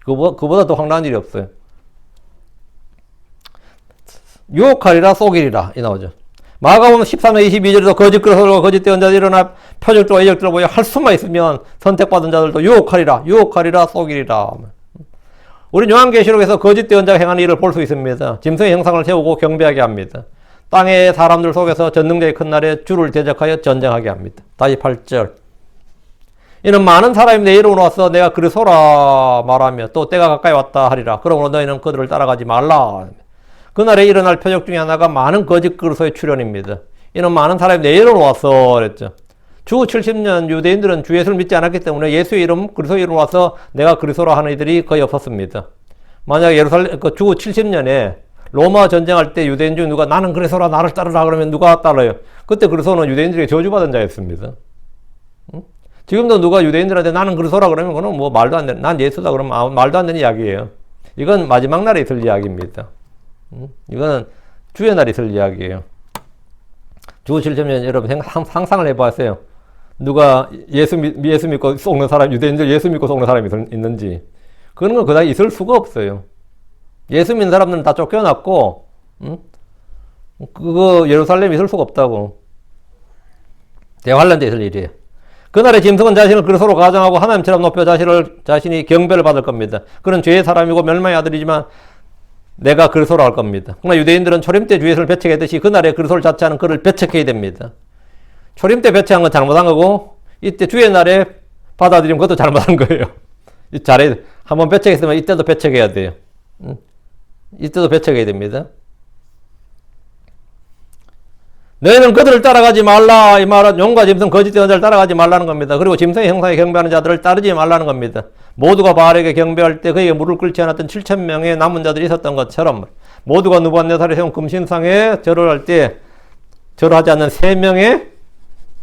S1: 그보다 더 황당한 일이 없어요. 유혹하리라 속이리라 이 나오죠. 마가복음 13장 22절에도 거짓 그리스도와 거짓 대언자들이 일어나 표적들과 이적들을 보여 할 수만 있으면 선택받은 자들도 유혹하리라 속이리라. 우리 요한계시록에서 거짓 대언자가 행하는 일을 볼 수 있습니다. 짐승의 형상을 세우고 경배하게 합니다. 땅의 사람들 속에서 전능자의 큰 날에 주를 대적하여 전쟁하게 합니다. 다시 8절. 이는 많은 사람이 내 이름으로 와서 내가 그리스도라 말하며 또 때가 가까이 왔다 하리라. 그러므로 너희는 그들을 따라가지 말라. 그날에 일어날 표적 중에 하나가 많은 거짓 그리스도의 출현입니다. 이는 많은 사람이 내 이름으로 와서 그랬죠. 주 70년 유대인들은 주 예수를 믿지 않았기 때문에 예수의 이름, 그리스도의 이름으로 와서 내가 그리스도라 하는 이들이 거의 없었습니다. 만약 예루살렘 주 70년에 로마 전쟁할 때 유대인 중 누가 나는 그리스도라 나를 따르라 그러면 누가 따라요? 그때 그리스도는 유대인들에게 저주받은 자였습니다. 지금도 누가 유대인들한테 나는 그리스도라 그러면 그건 뭐 말도 안 되는, 난 예수다 그러면 말도 안 되는 이야기예요. 이건 마지막 날에 있을 이야기입니다. 이거는 주의 날이 있을 이야기예요. 주 7년 여러분 상상을 해봤어요. 누가 예수 믿고 속는 사람, 유대인들 예수 믿고 속는 사람이 있는지. 그런 건 그다지 있을 수가 없어요. 예수 믿는 사람들은 다 쫓겨났고, 그거 예루살렘에 있을 수가 없다고. 대환란 때 있을 일이에요. 그날에 짐승은 자신을 그리스도로 가정하고 하나님처럼 높여 자신이 경배를 받을 겁니다. 그는 죄의 사람이고 멸망의 아들이지만 내가 그리스도로 할 겁니다. 그러나 유대인들은 초림 때 주 예수를 배척했듯이 그날에 그리스도를 자처하는 그를 배척해야 됩니다. 초림 때 배척한 건 잘못한 거고 이때 주의 날에 받아들이면 그것도 잘못한 거예요. 잘해 한번 배척했으면 이때도 배척해야 돼요. 이때도 배척해야 됩니다. 너희는 그들을 따라가지 말라. 이 말은 용과 짐승 거짓 대언자를 따라가지 말라는 겁니다. 그리고 짐승의 형상에 경배하는 자들을 따르지 말라는 겁니다. 모두가 바알에게 경배할 때 그에게 무릎 꿇지 않았던 7,000명의 남은 자들이 있었던 것처럼 모두가 느부갓네살이 세운 금신상에 절을 할 때 절하지 않는 3명의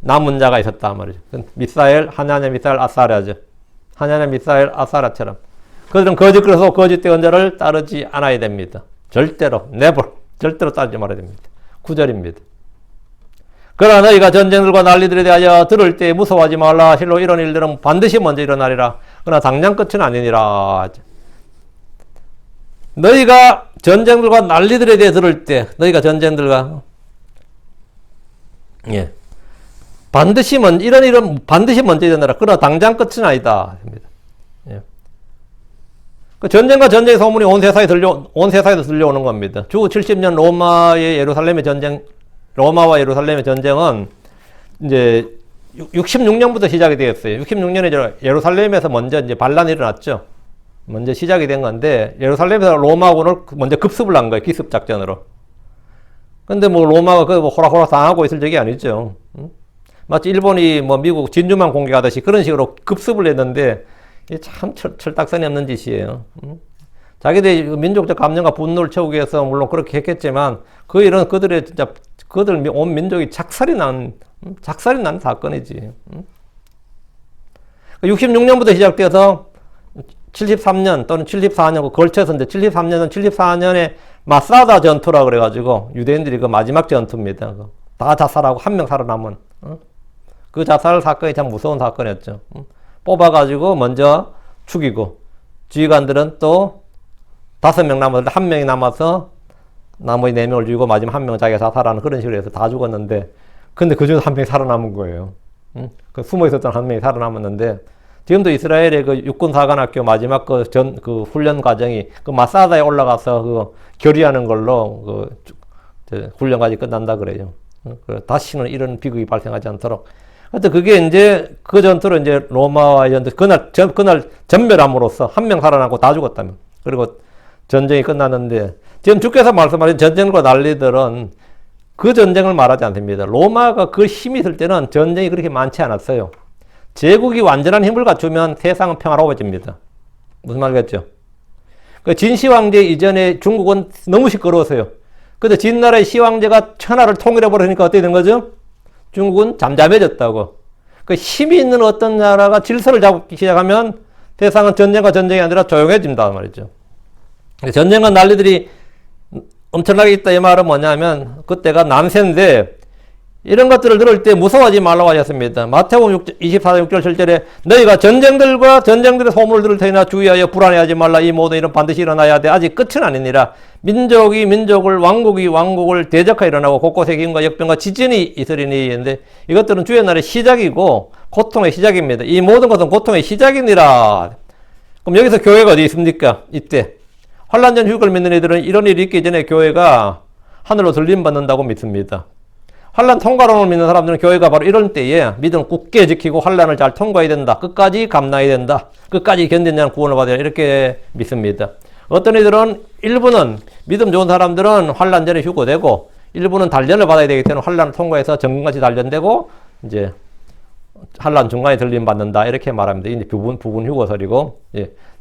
S1: 남은 자가 있었다 말이죠. 미사엘, 하냐냐, 미사엘, 아사랴죠. 하냐냐, 미사엘, 아사랴처럼 그들은 거짓 그리스도 거짓 대언자를 따르지 않아야 됩니다. 절대로 절대로 따르지 말아야 됩니다. 9절입니다. 그러나 너희가 전쟁들과 난리들에 대하여 들을 때 무서워하지 말라. 실로 이런 일들은 반드시 먼저 일어나리라. 그러나 당장 끝은 아니니라. 너희가 전쟁들과 난리들에 대해 들을 때, 너희가 전쟁들과 반드시 먼저 이런 일은 반드시 먼저 일어나라. 그러나 당장 끝은 아니다. 그 전쟁과 전쟁의 소문이 온 세상에 들려오는 겁니다. 주 70년 로마의 예루살렘의 전쟁. 로마와 예루살렘의 전쟁은 이제 66년부터 시작이 되었어요. 66년에 예루살렘에서 먼저 이제 반란이 일어났죠. 먼저 시작이 된 건데 예루살렘에서 로마군을 먼저 급습을 한 거예요. 기습 작전으로. 근데 뭐 로마가 그 호락호락 당하고 있을 적이 아니죠. 마치 일본이 뭐 미국 진주만 공격하듯이 그런 식으로 급습을 했는데 이게 참 철딱선이 없는 짓이에요. 자기들의 민족적 감정과 분노를 채우기 위해서 물론 그렇게 했겠지만 그 일은 그들의 진짜 그들 온 민족이 작살이 난 사건이지. 66년부터 시작되어서 73년 또는 74년 걸쳐서 이제 74년에 마사다 전투라 그래가지고 유대인들이 그 마지막 전투입니다. 다 자살하고 한 명 살아남은 그 자살 사건이 참 무서운 사건이었죠. 뽑아가지고 먼저 죽이고 지휘관들은 또 5명 남았는데 1명이 남아서 나머지 4명을 죽이고 마지막 1명은 자기가 자살하는 그런 식으로 해서 다 죽었는데 근데 그 중에서 1명이 살아남은 거예요. 그 숨어 있었던 1명이 살아남았는데 지금도 이스라엘의 그 육군사관학교 마지막 그 훈련 과정이 그 마사다에 올라가서 그 결의하는 걸로 훈련 과정이 끝난다 그래요. 다시는 이런 비극이 발생하지 않도록. 하여튼 그게 이제 그 전투로 이제 로마와의 전투, 그날 전멸함으로써 한 명 살아나고 다 죽었다며. 그리고 전쟁이 끝났는데, 지금 주께서 말씀하신 전쟁과 난리들은 그 전쟁을 말하지 않습니다. 로마가 그 힘이 있을 때는 전쟁이 그렇게 많지 않았어요. 제국이 완전한 힘을 갖추면 세상은 평화로워집니다. 무슨 말이겠죠? 그 진시황제 이전에 중국은 너무 시끄러웠어요. 근데 진나라의 시황제가 천하를 통일해버리니까 어떻게 된 거죠? 중국은 잠잠해졌다고. 그 힘이 있는 어떤 나라가 질서를 잡기 시작하면 세상은 전쟁과 전쟁이 아니라 조용해진다 말이죠. 전쟁과 난리들이 엄청나게 있다 이 말은 뭐냐면 그때가 난세인데 이런 것들을 들을 때 무서워하지 말라고 하셨습니다. 마태복음 24장 6절 7절에 너희가 전쟁들과 전쟁들의 소문을 들을 테니나 주의하여 불안해하지 말라. 이 모든 일은 반드시 일어나야 돼. 아직 끝은 아니니라. 민족이 민족을 왕국이 왕국을 대적하여 일어나고 곳곳에 기근과 역병과 지진이 있으리니. 근데 이것들은 주의 날의 시작이고 고통의 시작입니다. 이 모든 것은 고통의 시작이니라. 그럼 여기서 교회가 어디 있습니까? 이때 환난전 휴거를 믿는 이들은 이런 일이 있기 전에 교회가 하늘로 들림받는다고 믿습니다. 환난 통과론을 믿는 사람들은 교회가 바로 이런 때에 믿음을 굳게 지키고 환난을 잘 통과해야 된다. 끝까지 감당해야 된다. 끝까지 견디는 자는 구원을 받아야 이렇게 믿습니다. 어떤 이들은 일부는 믿음 좋은 사람들은 환난 전에 휴거되고 일부는 단련을 받아야 되기 때문에 환난을 통과해서 정금같이 단련되고 이제 환난 중간에 들림 받는다 이렇게 말합니다. 이제 부분 휴거설이고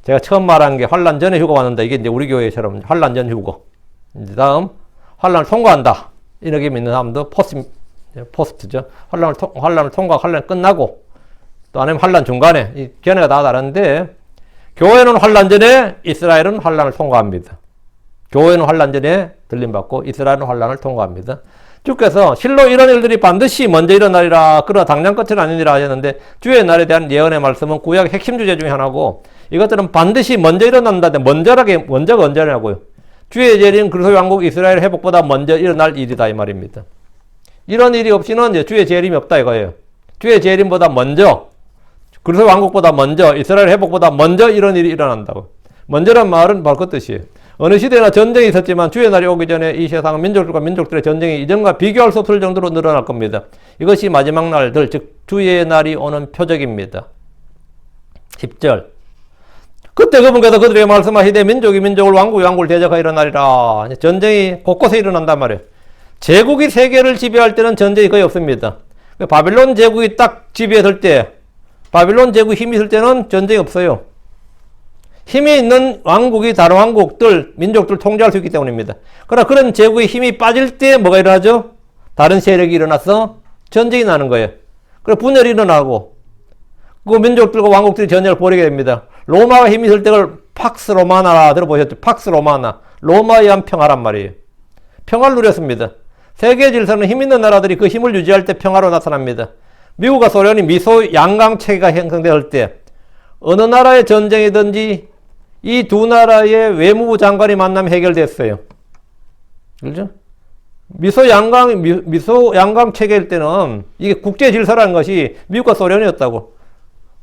S1: 제가 처음 말한 게 환난 전에 휴거 받는다. 이게 이제 우리 교회처럼 환난 전 휴거. 이제 다음 환난을 통과한다. 이렇게 믿는 사람도 포스트죠. 환란을 통과, 환란이 끝나고, 또 아니면 환란 중간에, 이 견해가 다 다른데, 교회는 환란 전에, 이스라엘은 환란을 통과합니다. 교회는 환란 전에 들림받고, 이스라엘은 환란을 통과합니다. 주께서 실로 이런 일들이 반드시 먼저 일어나리라, 그러나 당장 끝은 아니니라 하셨는데, 주의 날에 대한 예언의 말씀은 구약의 핵심 주제 중에 하나고, 이것들은 반드시 먼저 일어난다. 먼저가 언제냐고요. 주의 재림 그리스도의 왕국 이스라엘 회복보다 먼저 일어날 일이다 이 말입니다. 이런 일이 없이는 이제 주의 재림이 없다 이거예요. 주의 재림보다 먼저 그리스도의 왕국보다 먼저 이스라엘 회복보다 먼저 이런 일이 일어난다고. 먼저란 말은 바로 그 뜻이에요. 어느 시대나 전쟁이 있었지만 주의 날이 오기 전에 이 세상은 민족들과 민족들의 전쟁이 이전과 비교할 수 없을 정도로 늘어날 겁니다. 이것이 마지막 날들 즉 주의 날이 오는 표적입니다. 10절 그때 그분께서 그들에게 말씀하시되 민족이 민족을 왕국이 왕국을 대적하여 일어나리라. 전쟁이 곳곳에 일어난단 말이에요. 제국이 세계를 지배할 때는 전쟁이 거의 없습니다. 바빌론 제국이 딱 지배했을 때 바빌론 제국이 힘이 있을 때는 전쟁이 없어요. 힘이 있는 왕국이 다른 왕국들, 민족들 통제할 수 있기 때문입니다. 그러나 그런 제국의 힘이 빠질 때 뭐가 일어나죠? 다른 세력이 일어나서 전쟁이 나는 거예요. 그래서 분열이 일어나고 그 민족들과 왕국들이 전쟁을 벌이게 됩니다. 로마가 힘이 있을 때를 팍스 로마나 들어보셨죠? 팍스 로마나. 로마에 의한 평화란 말이에요. 평화를 누렸습니다. 세계 질서는 힘 있는 나라들이 그 힘을 유지할 때 평화로 나타납니다. 미국과 소련이 미소 양강 체계가 형성될 때 어느 나라의 전쟁이든지 이 두 나라의 외무부 장관이 만나면 해결됐어요. 그렇죠? 미소 양강 체계일 때는 이게 국제 질서라는 것이 미국과 소련이었다고.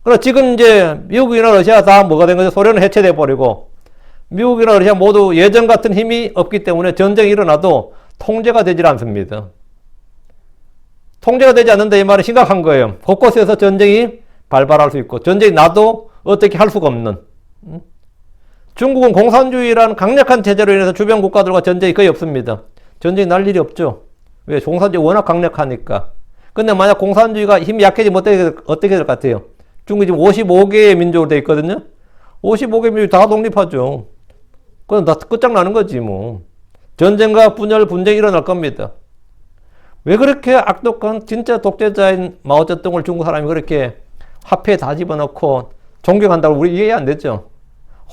S1: 그러나 지금 이제 미국이나 러시아 다 뭐가 된 거죠? 소련은 해체돼 버리고 미국이나 러시아 모두 예전 같은 힘이 없기 때문에 전쟁이 일어나도 통제가 되질 않습니다. 통제가 되지 않는다 이 말은 심각한 거예요. 곳곳에서 전쟁이 발발할 수 있고 전쟁이 나도 어떻게 할 수가 없는. 중국은 공산주의라는 강력한 체제로 인해서 주변 국가들과 전쟁이 거의 없습니다. 전쟁이 날 일이 없죠. 왜? 공산주의 워낙 강력하니까. 근데 만약 공산주의가 힘이 약해지면 어떻게 될 것 같아요? 중국이 지금 55개의 민족으로 되어 있거든요. 55개 민족이 다 독립하죠. 그건 다 끝장나는 거지 뭐. 전쟁과 분쟁이 일어날 겁니다. 왜 그렇게 악독한 진짜 독재자인 마오쩌둥을 중국 사람이 그렇게 화폐에 다 집어넣고 존경한다고 우리 이해 안 됐죠?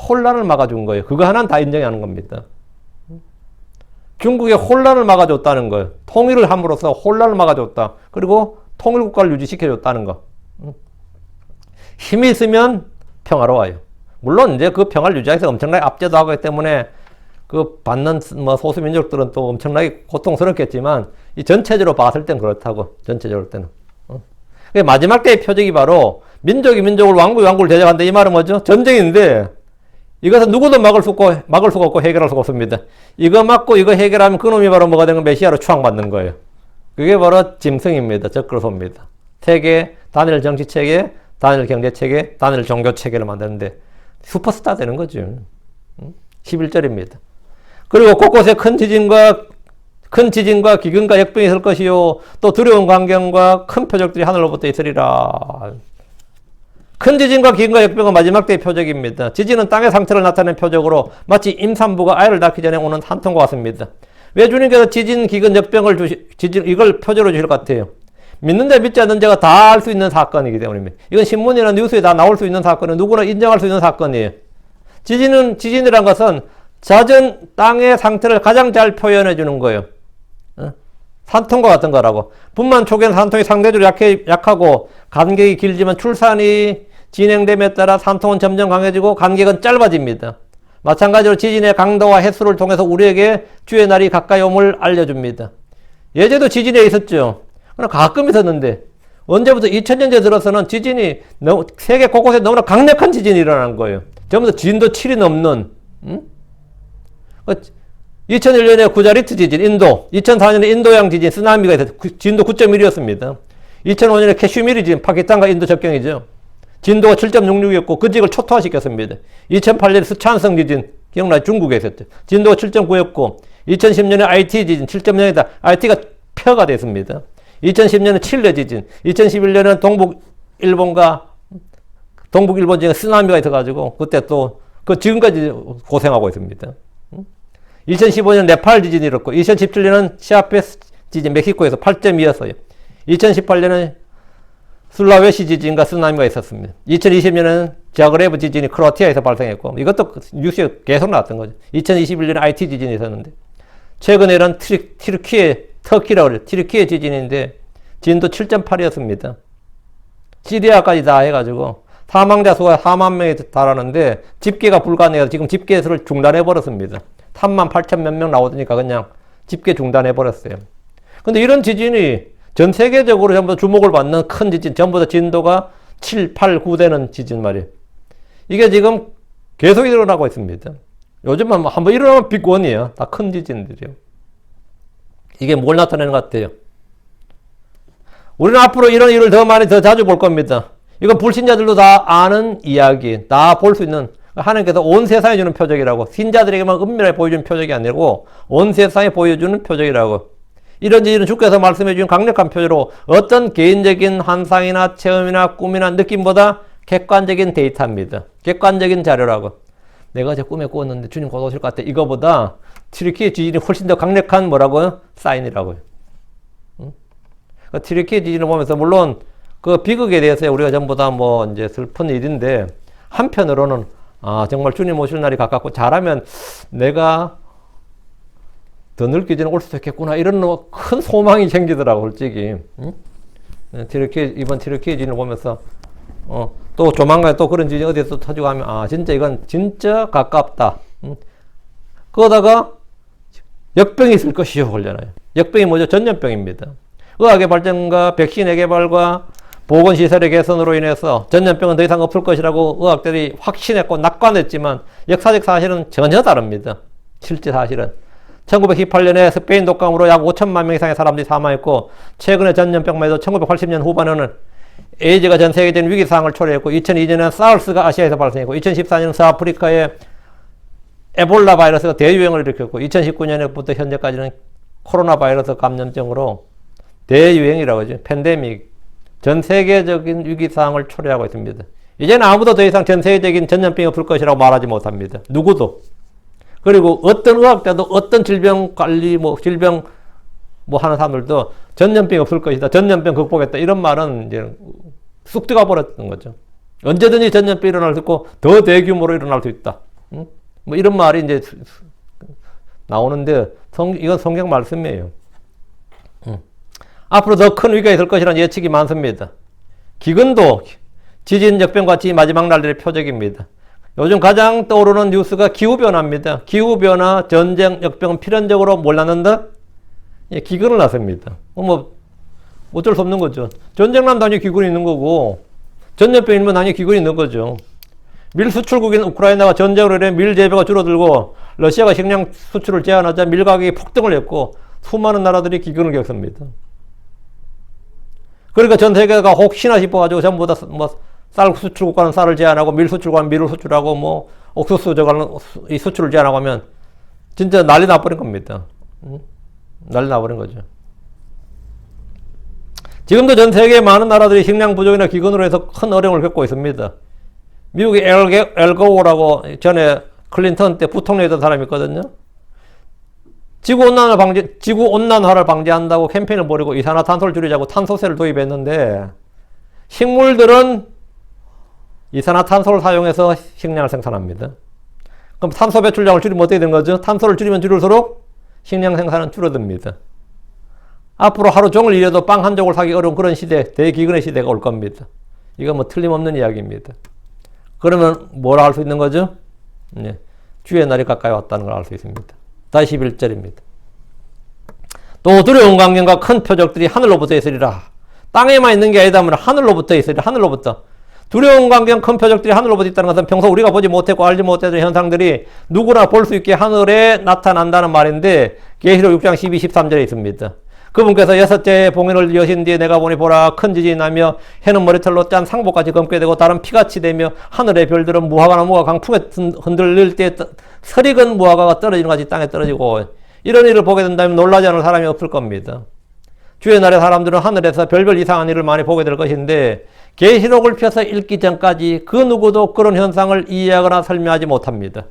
S1: 혼란을 막아준 거예요. 그거 하나는 다 인정하는 겁니다. 중국의 혼란을 막아줬다는 거예요. 통일을 함으로써 혼란을 막아줬다. 그리고 통일국가를 유지시켜줬다는 거. 힘이 있으면 평화로워요. 물론 이제 그 평화를 유지하기 위해서 엄청나게 압제도 하고 있기 때문에 그 받는 소수민족들은 또 엄청나게 고통스럽겠지만 이 전체적으로 봤을 땐 그렇다고. 전체적으로 때는. 마지막 때의 표적이 바로 민족이 민족을 왕국이 왕국을 대적한다. 이 말은 뭐죠? 전쟁인데 이것은 누구도 막을 수가 없고 해결할 수가 없습니다. 이거 막고 이거 해결하면 그놈이 바로 뭐가 되는 메시아로 추앙받는 거예요. 그게 바로 짐승입니다. 적그리스도입니다. 세계 단일 정치체계, 단일 경제체계, 단일 종교체계를 만드는데 슈퍼스타 되는 거죠. 11절입니다. 그리고 곳곳에 큰 지진과 기근과 역병이 있을 것이요 또 두려운 광경과 큰 표적들이 하늘로부터 있으리라. 큰 지진과 기근과 역병은 마지막 때의 표적입니다. 지진은 땅의 상태를 나타내는 표적으로 마치 임산부가 아이를 낳기 전에 오는 한통과 같습니다. 왜 주님께서 지진, 기근, 역병을 이걸 표적으로 주실 것 같아요? 믿는 자 믿지 않는 자가 다 알 수 있는 사건이기 때문입니다. 이건 신문이나 뉴스에 다 나올 수 있는 사건이에요. 누구나 인정할 수 있는 사건이에요. 지진이란 것은 잦은 땅의 상태를 가장 잘 표현해 주는 거예요. 산통과 같은 거라고. 분만 초기에는 산통이 상대적으로 약하고 간격이 길지만 출산이 진행됨에 따라 산통은 점점 강해지고 간격은 짧아집니다. 마찬가지로 지진의 강도와 횟수를 통해서 우리에게 주의 날이 가까이 옴을 알려줍니다. 예전에도 지진이 있었죠. 그러나 가끔 있었는데 언제부터 2000년대 들어서는 지진이 세계 곳곳에 너무나 강력한 지진이 일어나는 거예요. 전부 다 진도 7이 넘는 2001년에 구자리트 지진, 인도. 2004년에 인도양 지진, 쓰나미가 있었어요. 진도 9.1이었습니다. 2005년에 캐슈미르 지진, 파키스탄과 인도 접경이죠. 진도가 7.66이었고 그 지역을 초토화시켰습니다. 2008년에 스촨성 지진, 기억나요? 중국에 있었죠. 진도가 7.9였고 2010년에 IT 지진 7.0이다. IT가 폐허가 됐습니다. 2010년에 칠레 지진, 2011년에는 동북일본 지역에 쓰나미가 있어가지고 그때 또 지금까지 고생하고 있습니다. 2015년 네팔 지진이 일었고 2017년은 시아페스 지진 멕시코에서 8.2였어요. 2018년은 술라웨시 지진과 쓰나미가 있었습니다. 2020년에는 자그레브 지진이 크로아티아에서 발생했고 이것도 뉴스에 계속 나왔던 거죠. 2021년에 IT 지진이 있었는데 최근에는 터키라고 그래요. 튀르키예 지진인데 진도 7.8이었습니다. 시리아까지 다 해가지고 사망자 수가 4만 명에 달하는데 집계가 불가능해서 지금 집계 수를 중단해 버렸습니다. 3만 8천 몇 명 나오니까 그냥 집계 중단해 버렸어요. 근데 이런 지진이 전 세계적으로 전부 주목을 받는 큰 지진, 전부 다 진도가 7, 8, 9 되는 지진 말이에요. 이게 지금 계속 일어나고 있습니다. 요즘은 한번 일어나면 빅원이에요. 다 큰 지진들이요. 이게 뭘 나타내는 것 같아요? 우리는 앞으로 이런 일을 더 자주 볼 겁니다. 이건 불신자들도 다 아는 이야기, 다 볼 수 있는, 하나님께서 온 세상에 주는 표적이라고, 신자들에게만 은밀하게 보여주는 표적이 아니고 온 세상에 보여주는 표적이라고. 이런 일은 주께서 말씀해 주신 강력한 표적으로 어떤 개인적인 환상이나 체험이나 꿈이나 느낌보다 객관적인 데이터입니다. 객관적인 자료라고. 내가 제 꿈에 꾸었는데 주님 곧 오실 것 같아. 이거보다 튀르키예 지진이 훨씬 더 강력한 뭐라고요? 사인이라고요. 튀르키예 지진을 보면서 물론 그 비극에 대해서 우리가 전부 다 뭐 이제 슬픈 일인데 한편으로는 정말 주님 오실 날이 가깝고 잘하면 내가 더 늙기 전에 올 수도 있겠구나 이런 큰 소망이 생기더라고 솔직히. 이번 튀르키예 지진을 보면서 또 조만간에 또 그런 지진이 어디서 터지고 하면 진짜 이건 진짜 가깝다. 그러다가 역병이 있을 것이요 그러잖아요. 역병이 뭐죠? 전염병입니다. 의학의 발전과 백신의 개발과 보건시설의 개선으로 인해서 전염병은 더 이상 없을 것이라고 의학들이 확신했고 낙관했지만 역사적 사실은 전혀 다릅니다. 실제 사실은 1918년에 스페인 독감으로 약 5천만 명 이상의 사람들이 사망했고 최근의 전염병만 해도 1980년 후반에는 에이즈가 전 세계적인 위기상황을 초래했고 2002년에는 사르스가 아시아에서 발생했고 2014년은 서아프리카에 에볼라 바이러스가 대유행을 일으켰고 2019년부터 현재까지는 코로나 바이러스 감염증으로 대유행이라고 하죠. 팬데믹. 전 세계적인 위기상황을 초래하고 있습니다. 이제는 아무도 더 이상 전 세계적인 전염병이 없을 것이라고 말하지 못합니다. 누구도. 그리고 어떤 의학자도 어떤 질병 관리, 질병 하는 사람들도 전염병이 없을 것이다. 전염병 극복했다. 이런 말은 이제 쑥 들어가 버렸던 거죠. 언제든지 전염병이 일어날 수 있고 더 대규모로 일어날 수 있다. 이런 말이 이제 나오는데 이건 성경 말씀이에요. 앞으로 더 큰 위기가 있을 것이라는 예측이 많습니다. 기근도 지진, 역병같이 마지막 날들의 표적입니다. 요즘 가장 떠오르는 뉴스가 기후변화입니다. 기후변화, 전쟁, 역병은 필연적으로 뭘 낳는다? 기근을 낳습니다. 어쩔 수 없는 거죠. 전쟁 난 당연히 기근이 있는 거고, 전염병이면 당연히 기근이 있는 거죠. 밀 수출국인 우크라이나가 전쟁으로 인해 밀 재배가 줄어들고 러시아가 식량 수출을 제한하자 밀 가격이 폭등을 했고 수많은 나라들이 기근을 겪습니다. 그러니까 전 세계가 혹시나 싶어가지고 전부 다 쌀 수출국가는 쌀을 제한하고 밀 수출국가는 밀을 수출하고 뭐 옥수수 저가는 이 수출을 제한하고 하면 진짜 난리 나버린 겁니다. 난리 나버린 거죠. 지금도 전 세계 많은 나라들이 식량 부족이나 기근으로 해서 큰 어려움을 겪고 있습니다. 미국의 엘고라고 전에 클린턴 때 부통령이었던 사람이 있거든요. 지구온난화를 방지한다고 캠페인을 벌이고 이산화탄소를 줄이자고 탄소세를 도입했는데 식물들은 이산화탄소를 사용해서 식량을 생산합니다. 그럼 탄소 배출량을 줄이면 어떻게 되는 거죠? 탄소를 줄이면 줄일수록 식량 생산은 줄어듭니다. 앞으로 하루 종일 일해도 빵 한 조각 사기 어려운 그런 시대, 대기근의 시대가 올 겁니다. 이건 뭐 틀림없는 이야기입니다. 그러면 뭘 알 수 있는 거죠? 네. 주의 날이 가까이 왔다는 걸 알 수 있습니다. 다시 11절입니다. 또 두려운 광경과 큰 표적들이 하늘로부터 있으리라. 땅에만 있는 게 아니다. 하늘로부터 있으리라. 하늘로부터. 두려운 광경 큰 표적들이 하늘로부터 있다는 것은 평소 우리가 보지 못했고 알지 못했던 현상들이 누구나 볼 수 있게 하늘에 나타난다는 말인데 계시록 6장 12, 13절에 있습니다. 그분께서 여섯째 봉인을 여신 뒤에 내가 보니 보라 큰 지진이 나며 해는 머리털로 짠 상복같이 검게 되고 다른 피같이 되며 하늘의 별들은 무화과나 무화 강풍에 흔들릴 때 설익은 무화과가 떨어지는 같이 땅에 떨어지고 이런 일을 보게 된다면 놀라지 않을 사람이 없을 겁니다. 주의 날의 사람들은 하늘에서 별별 이상한 일을 많이 보게 될 것인데 계시록을 펴서 읽기 전까지 그 누구도 그런 현상을 이해하거나 설명하지 못합니다.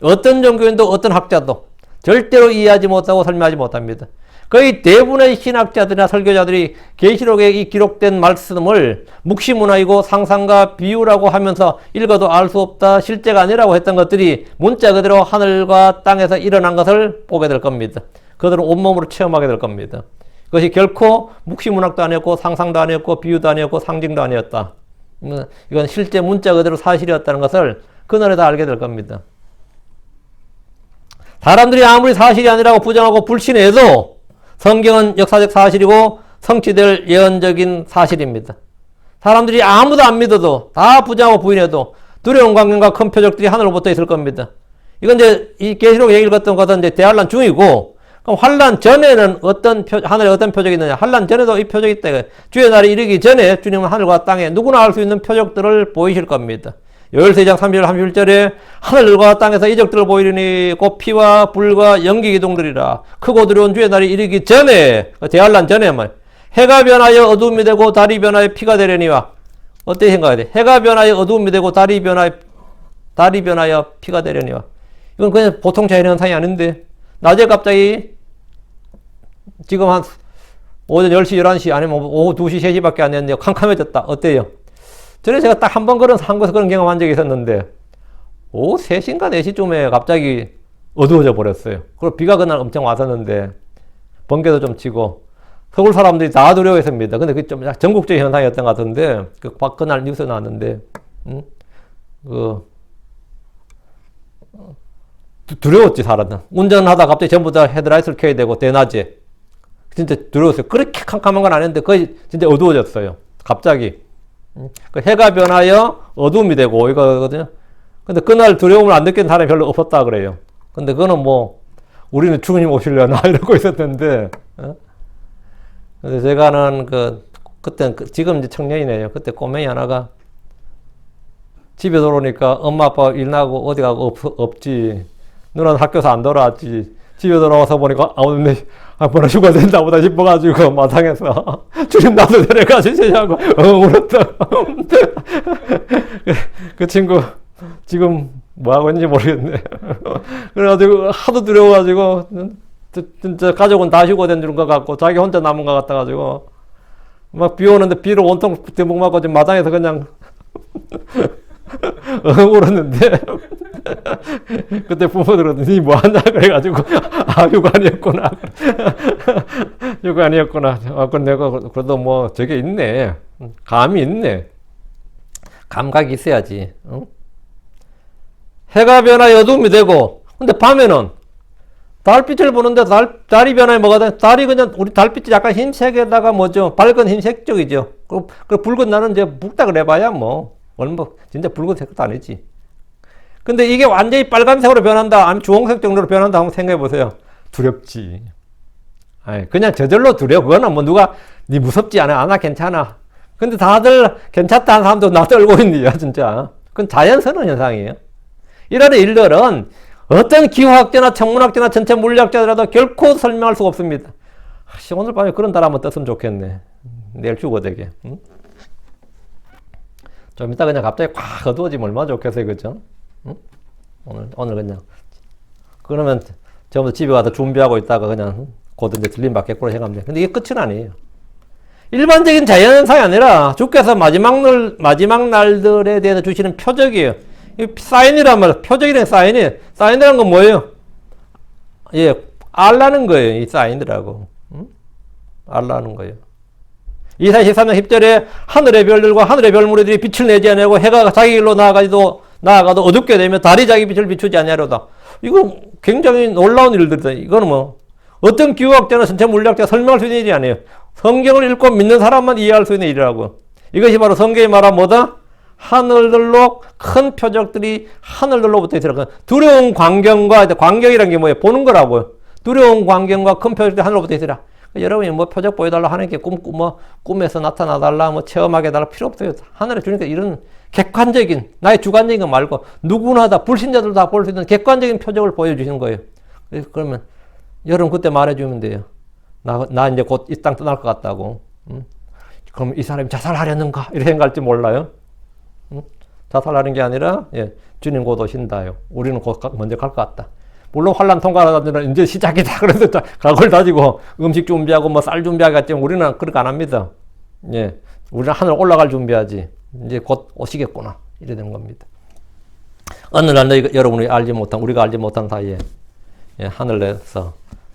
S1: 어떤 종교인도 어떤 학자도 절대로 이해하지 못하고 설명하지 못합니다. 거의 대부분의 신학자들이나 설교자들이 계시록에 이 기록된 말씀을 묵시문화이고 상상과 비유라고 하면서 읽어도 알 수 없다, 실제가 아니라고 했던 것들이 문자 그대로 하늘과 땅에서 일어난 것을 보게 될 겁니다. 그들은 온몸으로 체험하게 될 겁니다. 그것이 결코 묵시문학도 아니었고 상상도 아니었고 비유도 아니었고 상징도 아니었다. 이건 실제 문자 그대로 사실이었다는 것을 그날에 다 알게 될 겁니다. 사람들이 아무리 사실이 아니라고 부정하고 불신해도 성경은 역사적 사실이고 성취될 예언적인 사실입니다. 사람들이 아무도 안 믿어도 다 부정하고 부인해도 두려운 광경과 큰 표적들이 하늘로부터 있을 겁니다. 이건 이제 이 계시록 얘기를 읽었던 것은 이제 대환란 중이고 그럼 환란 전에는 하늘에 어떤 표적이 있느냐? 환란 전에도 이 표적이 있다. 주의 날이 이르기 전에 주님은 하늘과 땅에 누구나 알 수 있는 표적들을 보이실 겁니다. 요엘 3장 30절 31절에 하늘과 땅에서 이적들을 보이리니 곧 피와 불과 연기 기둥들이라. 크고 두려운 주의 날이 이르기 전에 대환란 전에 해가 변하여 어두움이 되고 달이 변하여 피가 되려니와. 어떻게 생각해야 돼? 해가 변하여 어두움이 되고 달이 변하여 피가 되려니와. 이건 그냥 보통 자연 현상이 아닌데 낮에 갑자기 지금 한 오전 10시, 11시 아니면 오후 2시, 3시밖에 안 됐는데 캄캄해졌다. 어때요? 전에 제가 딱 한 번 한국에서 그런 경험한 적이 있었는데 오후 3시인가 4시쯤에 갑자기 어두워져 버렸어요. 그리고 비가 그날 엄청 왔었는데 번개도 좀 치고 서울 사람들이 다 두려워했습니다. 근데 그게 좀 전국적인 현상이었던 것 같은데 그날 뉴스에 나왔는데 두려웠지 사람들. 운전하다 갑자기 전부 다 헤드라이트를 켜야 되고 대낮에 진짜 두려웠어요. 그렇게 캄캄한 건 아닌데 거의 진짜 어두워졌어요. 갑자기 해가 변하여 어두움이 되고 이거거든요. 근데 그날 두려움을 안 느낀 사람이 별로 없었다 그래요. 근데 그거는 뭐 우리는 주님 오시려나 이러고 있었는데 그래서 제가는 그때 지금 이제 청년이네요. 그때 꼬맹이 하나가 집에 돌아오니까 엄마 아빠 일 나고 어디 가고 없지. 누나는 학교에서 안 돌아왔지. 집에 돌아와서 보니까 오늘 번호 휴가 된다 보다 싶어가지고 마당에서 주님 나도 데려가 주시냐고 울었다. 그 친구 지금 뭐하고 있는지 모르겠네. 그래가지고 하도 두려워가지고 진짜 가족은 다 휴가 된 것 같고 자기 혼자 남은 것 같아가지고 막 비 오는데 비로 온통 대목 맞고 지금 마당에서 그냥 울었는데 그때 부모들은 니 뭐하냐 그래가지고 휴가 아니었구나. 휴가 아니었구나. 그럼 내가 그래도 뭐 저게 있네. 감이 있네. 감각이 있어야지. 응? 해가 변하여 어두움이 되고 근데 밤에는 달빛을 보는데 달이 변하여 뭐가 돼? 달이 그냥 우리 달빛이 약간 흰색에다가 뭐죠? 밝은 흰색 쪽이죠. 그 붉은 날은 이제 붉다 그래봐야 뭐, 얼마, 진짜 붉은색도 아니지. 근데 이게 완전히 빨간색으로 변한다, 아니면 주홍색 정도로 변한다 하면 생각해 보세요. 두렵지. 아이, 그냥 저절로 두려워. 그거는 뭐 누가, 니 무섭지 않아? 아, 나 괜찮아. 근데 다들 괜찮다 하는 사람도 나 떨고 있는 일이야, 진짜. 그건 자연스러운 현상이에요. 이런 일들은 어떤 기후학자나 천문학자나 전체 물리학자들도 결코 설명할 수가 없습니다. 오늘 밤에 그런 날 한번 떴으면 좋겠네. 내일 죽어 되게. 응? 좀 이따 그냥 갑자기 꽉 어두워지면 얼마나 좋겠어요, 그죠? 응? 오늘 그냥. 그러면 전부 집에 가서 준비하고 있다가 그냥 곧 이제 들림받겠구나 생각하면 돼. 근데 이게 끝은 아니에요. 일반적인 자연현상이 아니라 주께서 마지막 날들에 대해서 주시는 표적이에요. 이 사인이란 말, 표적이란 사인이, 사인이란 건 뭐예요? 예, 알라는 거예요. 이 사인이라고. 응? 알라는 거예요. 이사야 13장 10절에 하늘의 별들과 하늘의 별무리들이 빛을 내지 않냐고 해가 자기 길로 나아가도 어둡게 되면 달이 자기 빛을 비추지 않냐로다. 이거 굉장히 놀라운 일들이다. 이거는 뭐 어떤 기후학자나 전체 물리학자가 설명할 수 있는 일이 아니에요. 성경을 읽고 믿는 사람만 이해할 수 있는 일이라고. 이것이 바로 성경이 말한 뭐다? 하늘들로 큰 표적들이 하늘들로부터 있으라. 두려운 광경과 광경이라는 게 뭐예요? 보는 거라고요. 두려운 광경과 큰 표적들이 하늘로부터 있으라. 여러분이 뭐 표적 보여달라 하는 게 꿈에서 나타나달라, 뭐 체험하게 해달라 필요 없어요. 하늘에 주니까 이런 객관적인, 나의 주관적인 거 말고 누구나 다, 불신자들도 다 볼 수 있는 객관적인 표적을 보여주시는 거예요. 그러면 여러분 그때 말해주면 돼요. 나 이제 곧 이 땅 떠날 것 같다고. 그럼 이 사람이 자살하려는가? 이렇게 생각할지 몰라요. 자살하는 게 아니라, 예, 주님 곧 오신다요. 우리는 곧 먼저 갈 것 같다. 물론 환란 통과하면 이제 시작이다. 그래서 각오를 다지고 음식 준비하고 뭐 쌀 준비하겠지만 우리는 그렇게 안 합니다. 예, 우리는 하늘 올라갈 준비하지. 이제 곧 오시겠구나. 이래 되는 겁니다. 어느 날 여러분이 우리가 알지 못한 사이에, 예, 하늘에서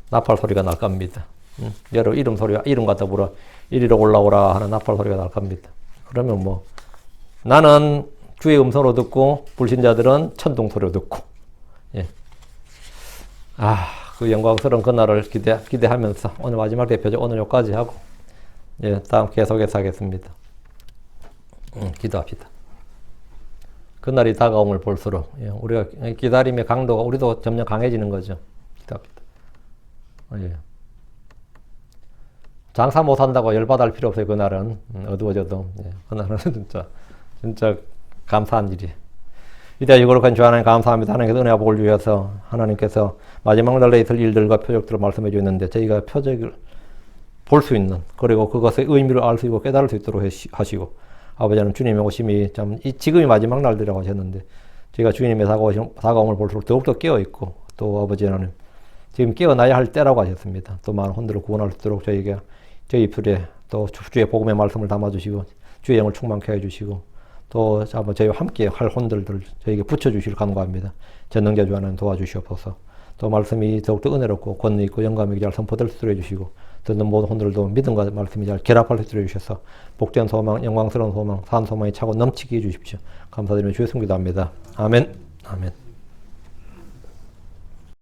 S1: 나팔 소리가 날 겁니다. 여러분 이름 갖다 불어 이리로 올라오라 하는 나팔 소리가 날 겁니다. 그러면 뭐 나는 주의 음성으로 듣고 불신자들은 천둥 소리로 듣고, 예. 그 영광스러운 그날을 기대하면서 오늘 마지막 대표죠. 오늘 여기까지 하고, 예, 다음 계속해서 하겠습니다. 기도합시다. 그날이 다가옴을 볼수록, 예, 우리가 기다림의 강도가 우리도 점점 강해지는 거죠. 기도합시다. 예. 장사 못한다고 열받을 필요 없어요. 그날은 어두워져도, 예, 그날은 진짜 감사한 일이에요. 이때 이거로 주 하나님 감사합니다. 하나님께서 은혜와 복을 주셔서 하나님께서 마지막 날에 있을 일들과 표적들을 말씀해 주셨는데 저희가 표적을 볼 수 있는, 그리고 그것의 의미를 알 수 있고 깨달을 수 있도록 하시고, 아버지는 주님의 오심이 지금이 마지막 날이라고 하셨는데 저희가 주님의 다가옴을 볼수록 더욱더 깨어있고, 또 아버지 하나님 지금 깨어나야 할 때라고 하셨습니다. 또 많은 혼들을 구원할 수 있도록 저희 입술에 또 주의 복음의 말씀을 담아주시고 주의 영을 충만케 해주시고, 또 저희와 함께 할 혼들을 저에게 붙여주시길 간구합니다. 전능자 주 하나님 도와주시옵소서. 또 말씀이 더욱더 은혜롭고 권능 있고 영감 있게 잘 선포될 수 있도록 해주시고, 듣는 모든 혼들도 믿음과 말씀이 잘 결합할 수 있도록 해주셔서 복된 소망, 영광스러운 소망, 산 소망이 차고 넘치게 해주십시오. 감사드리며 주의 승 기도합니다. 아멘. 아멘.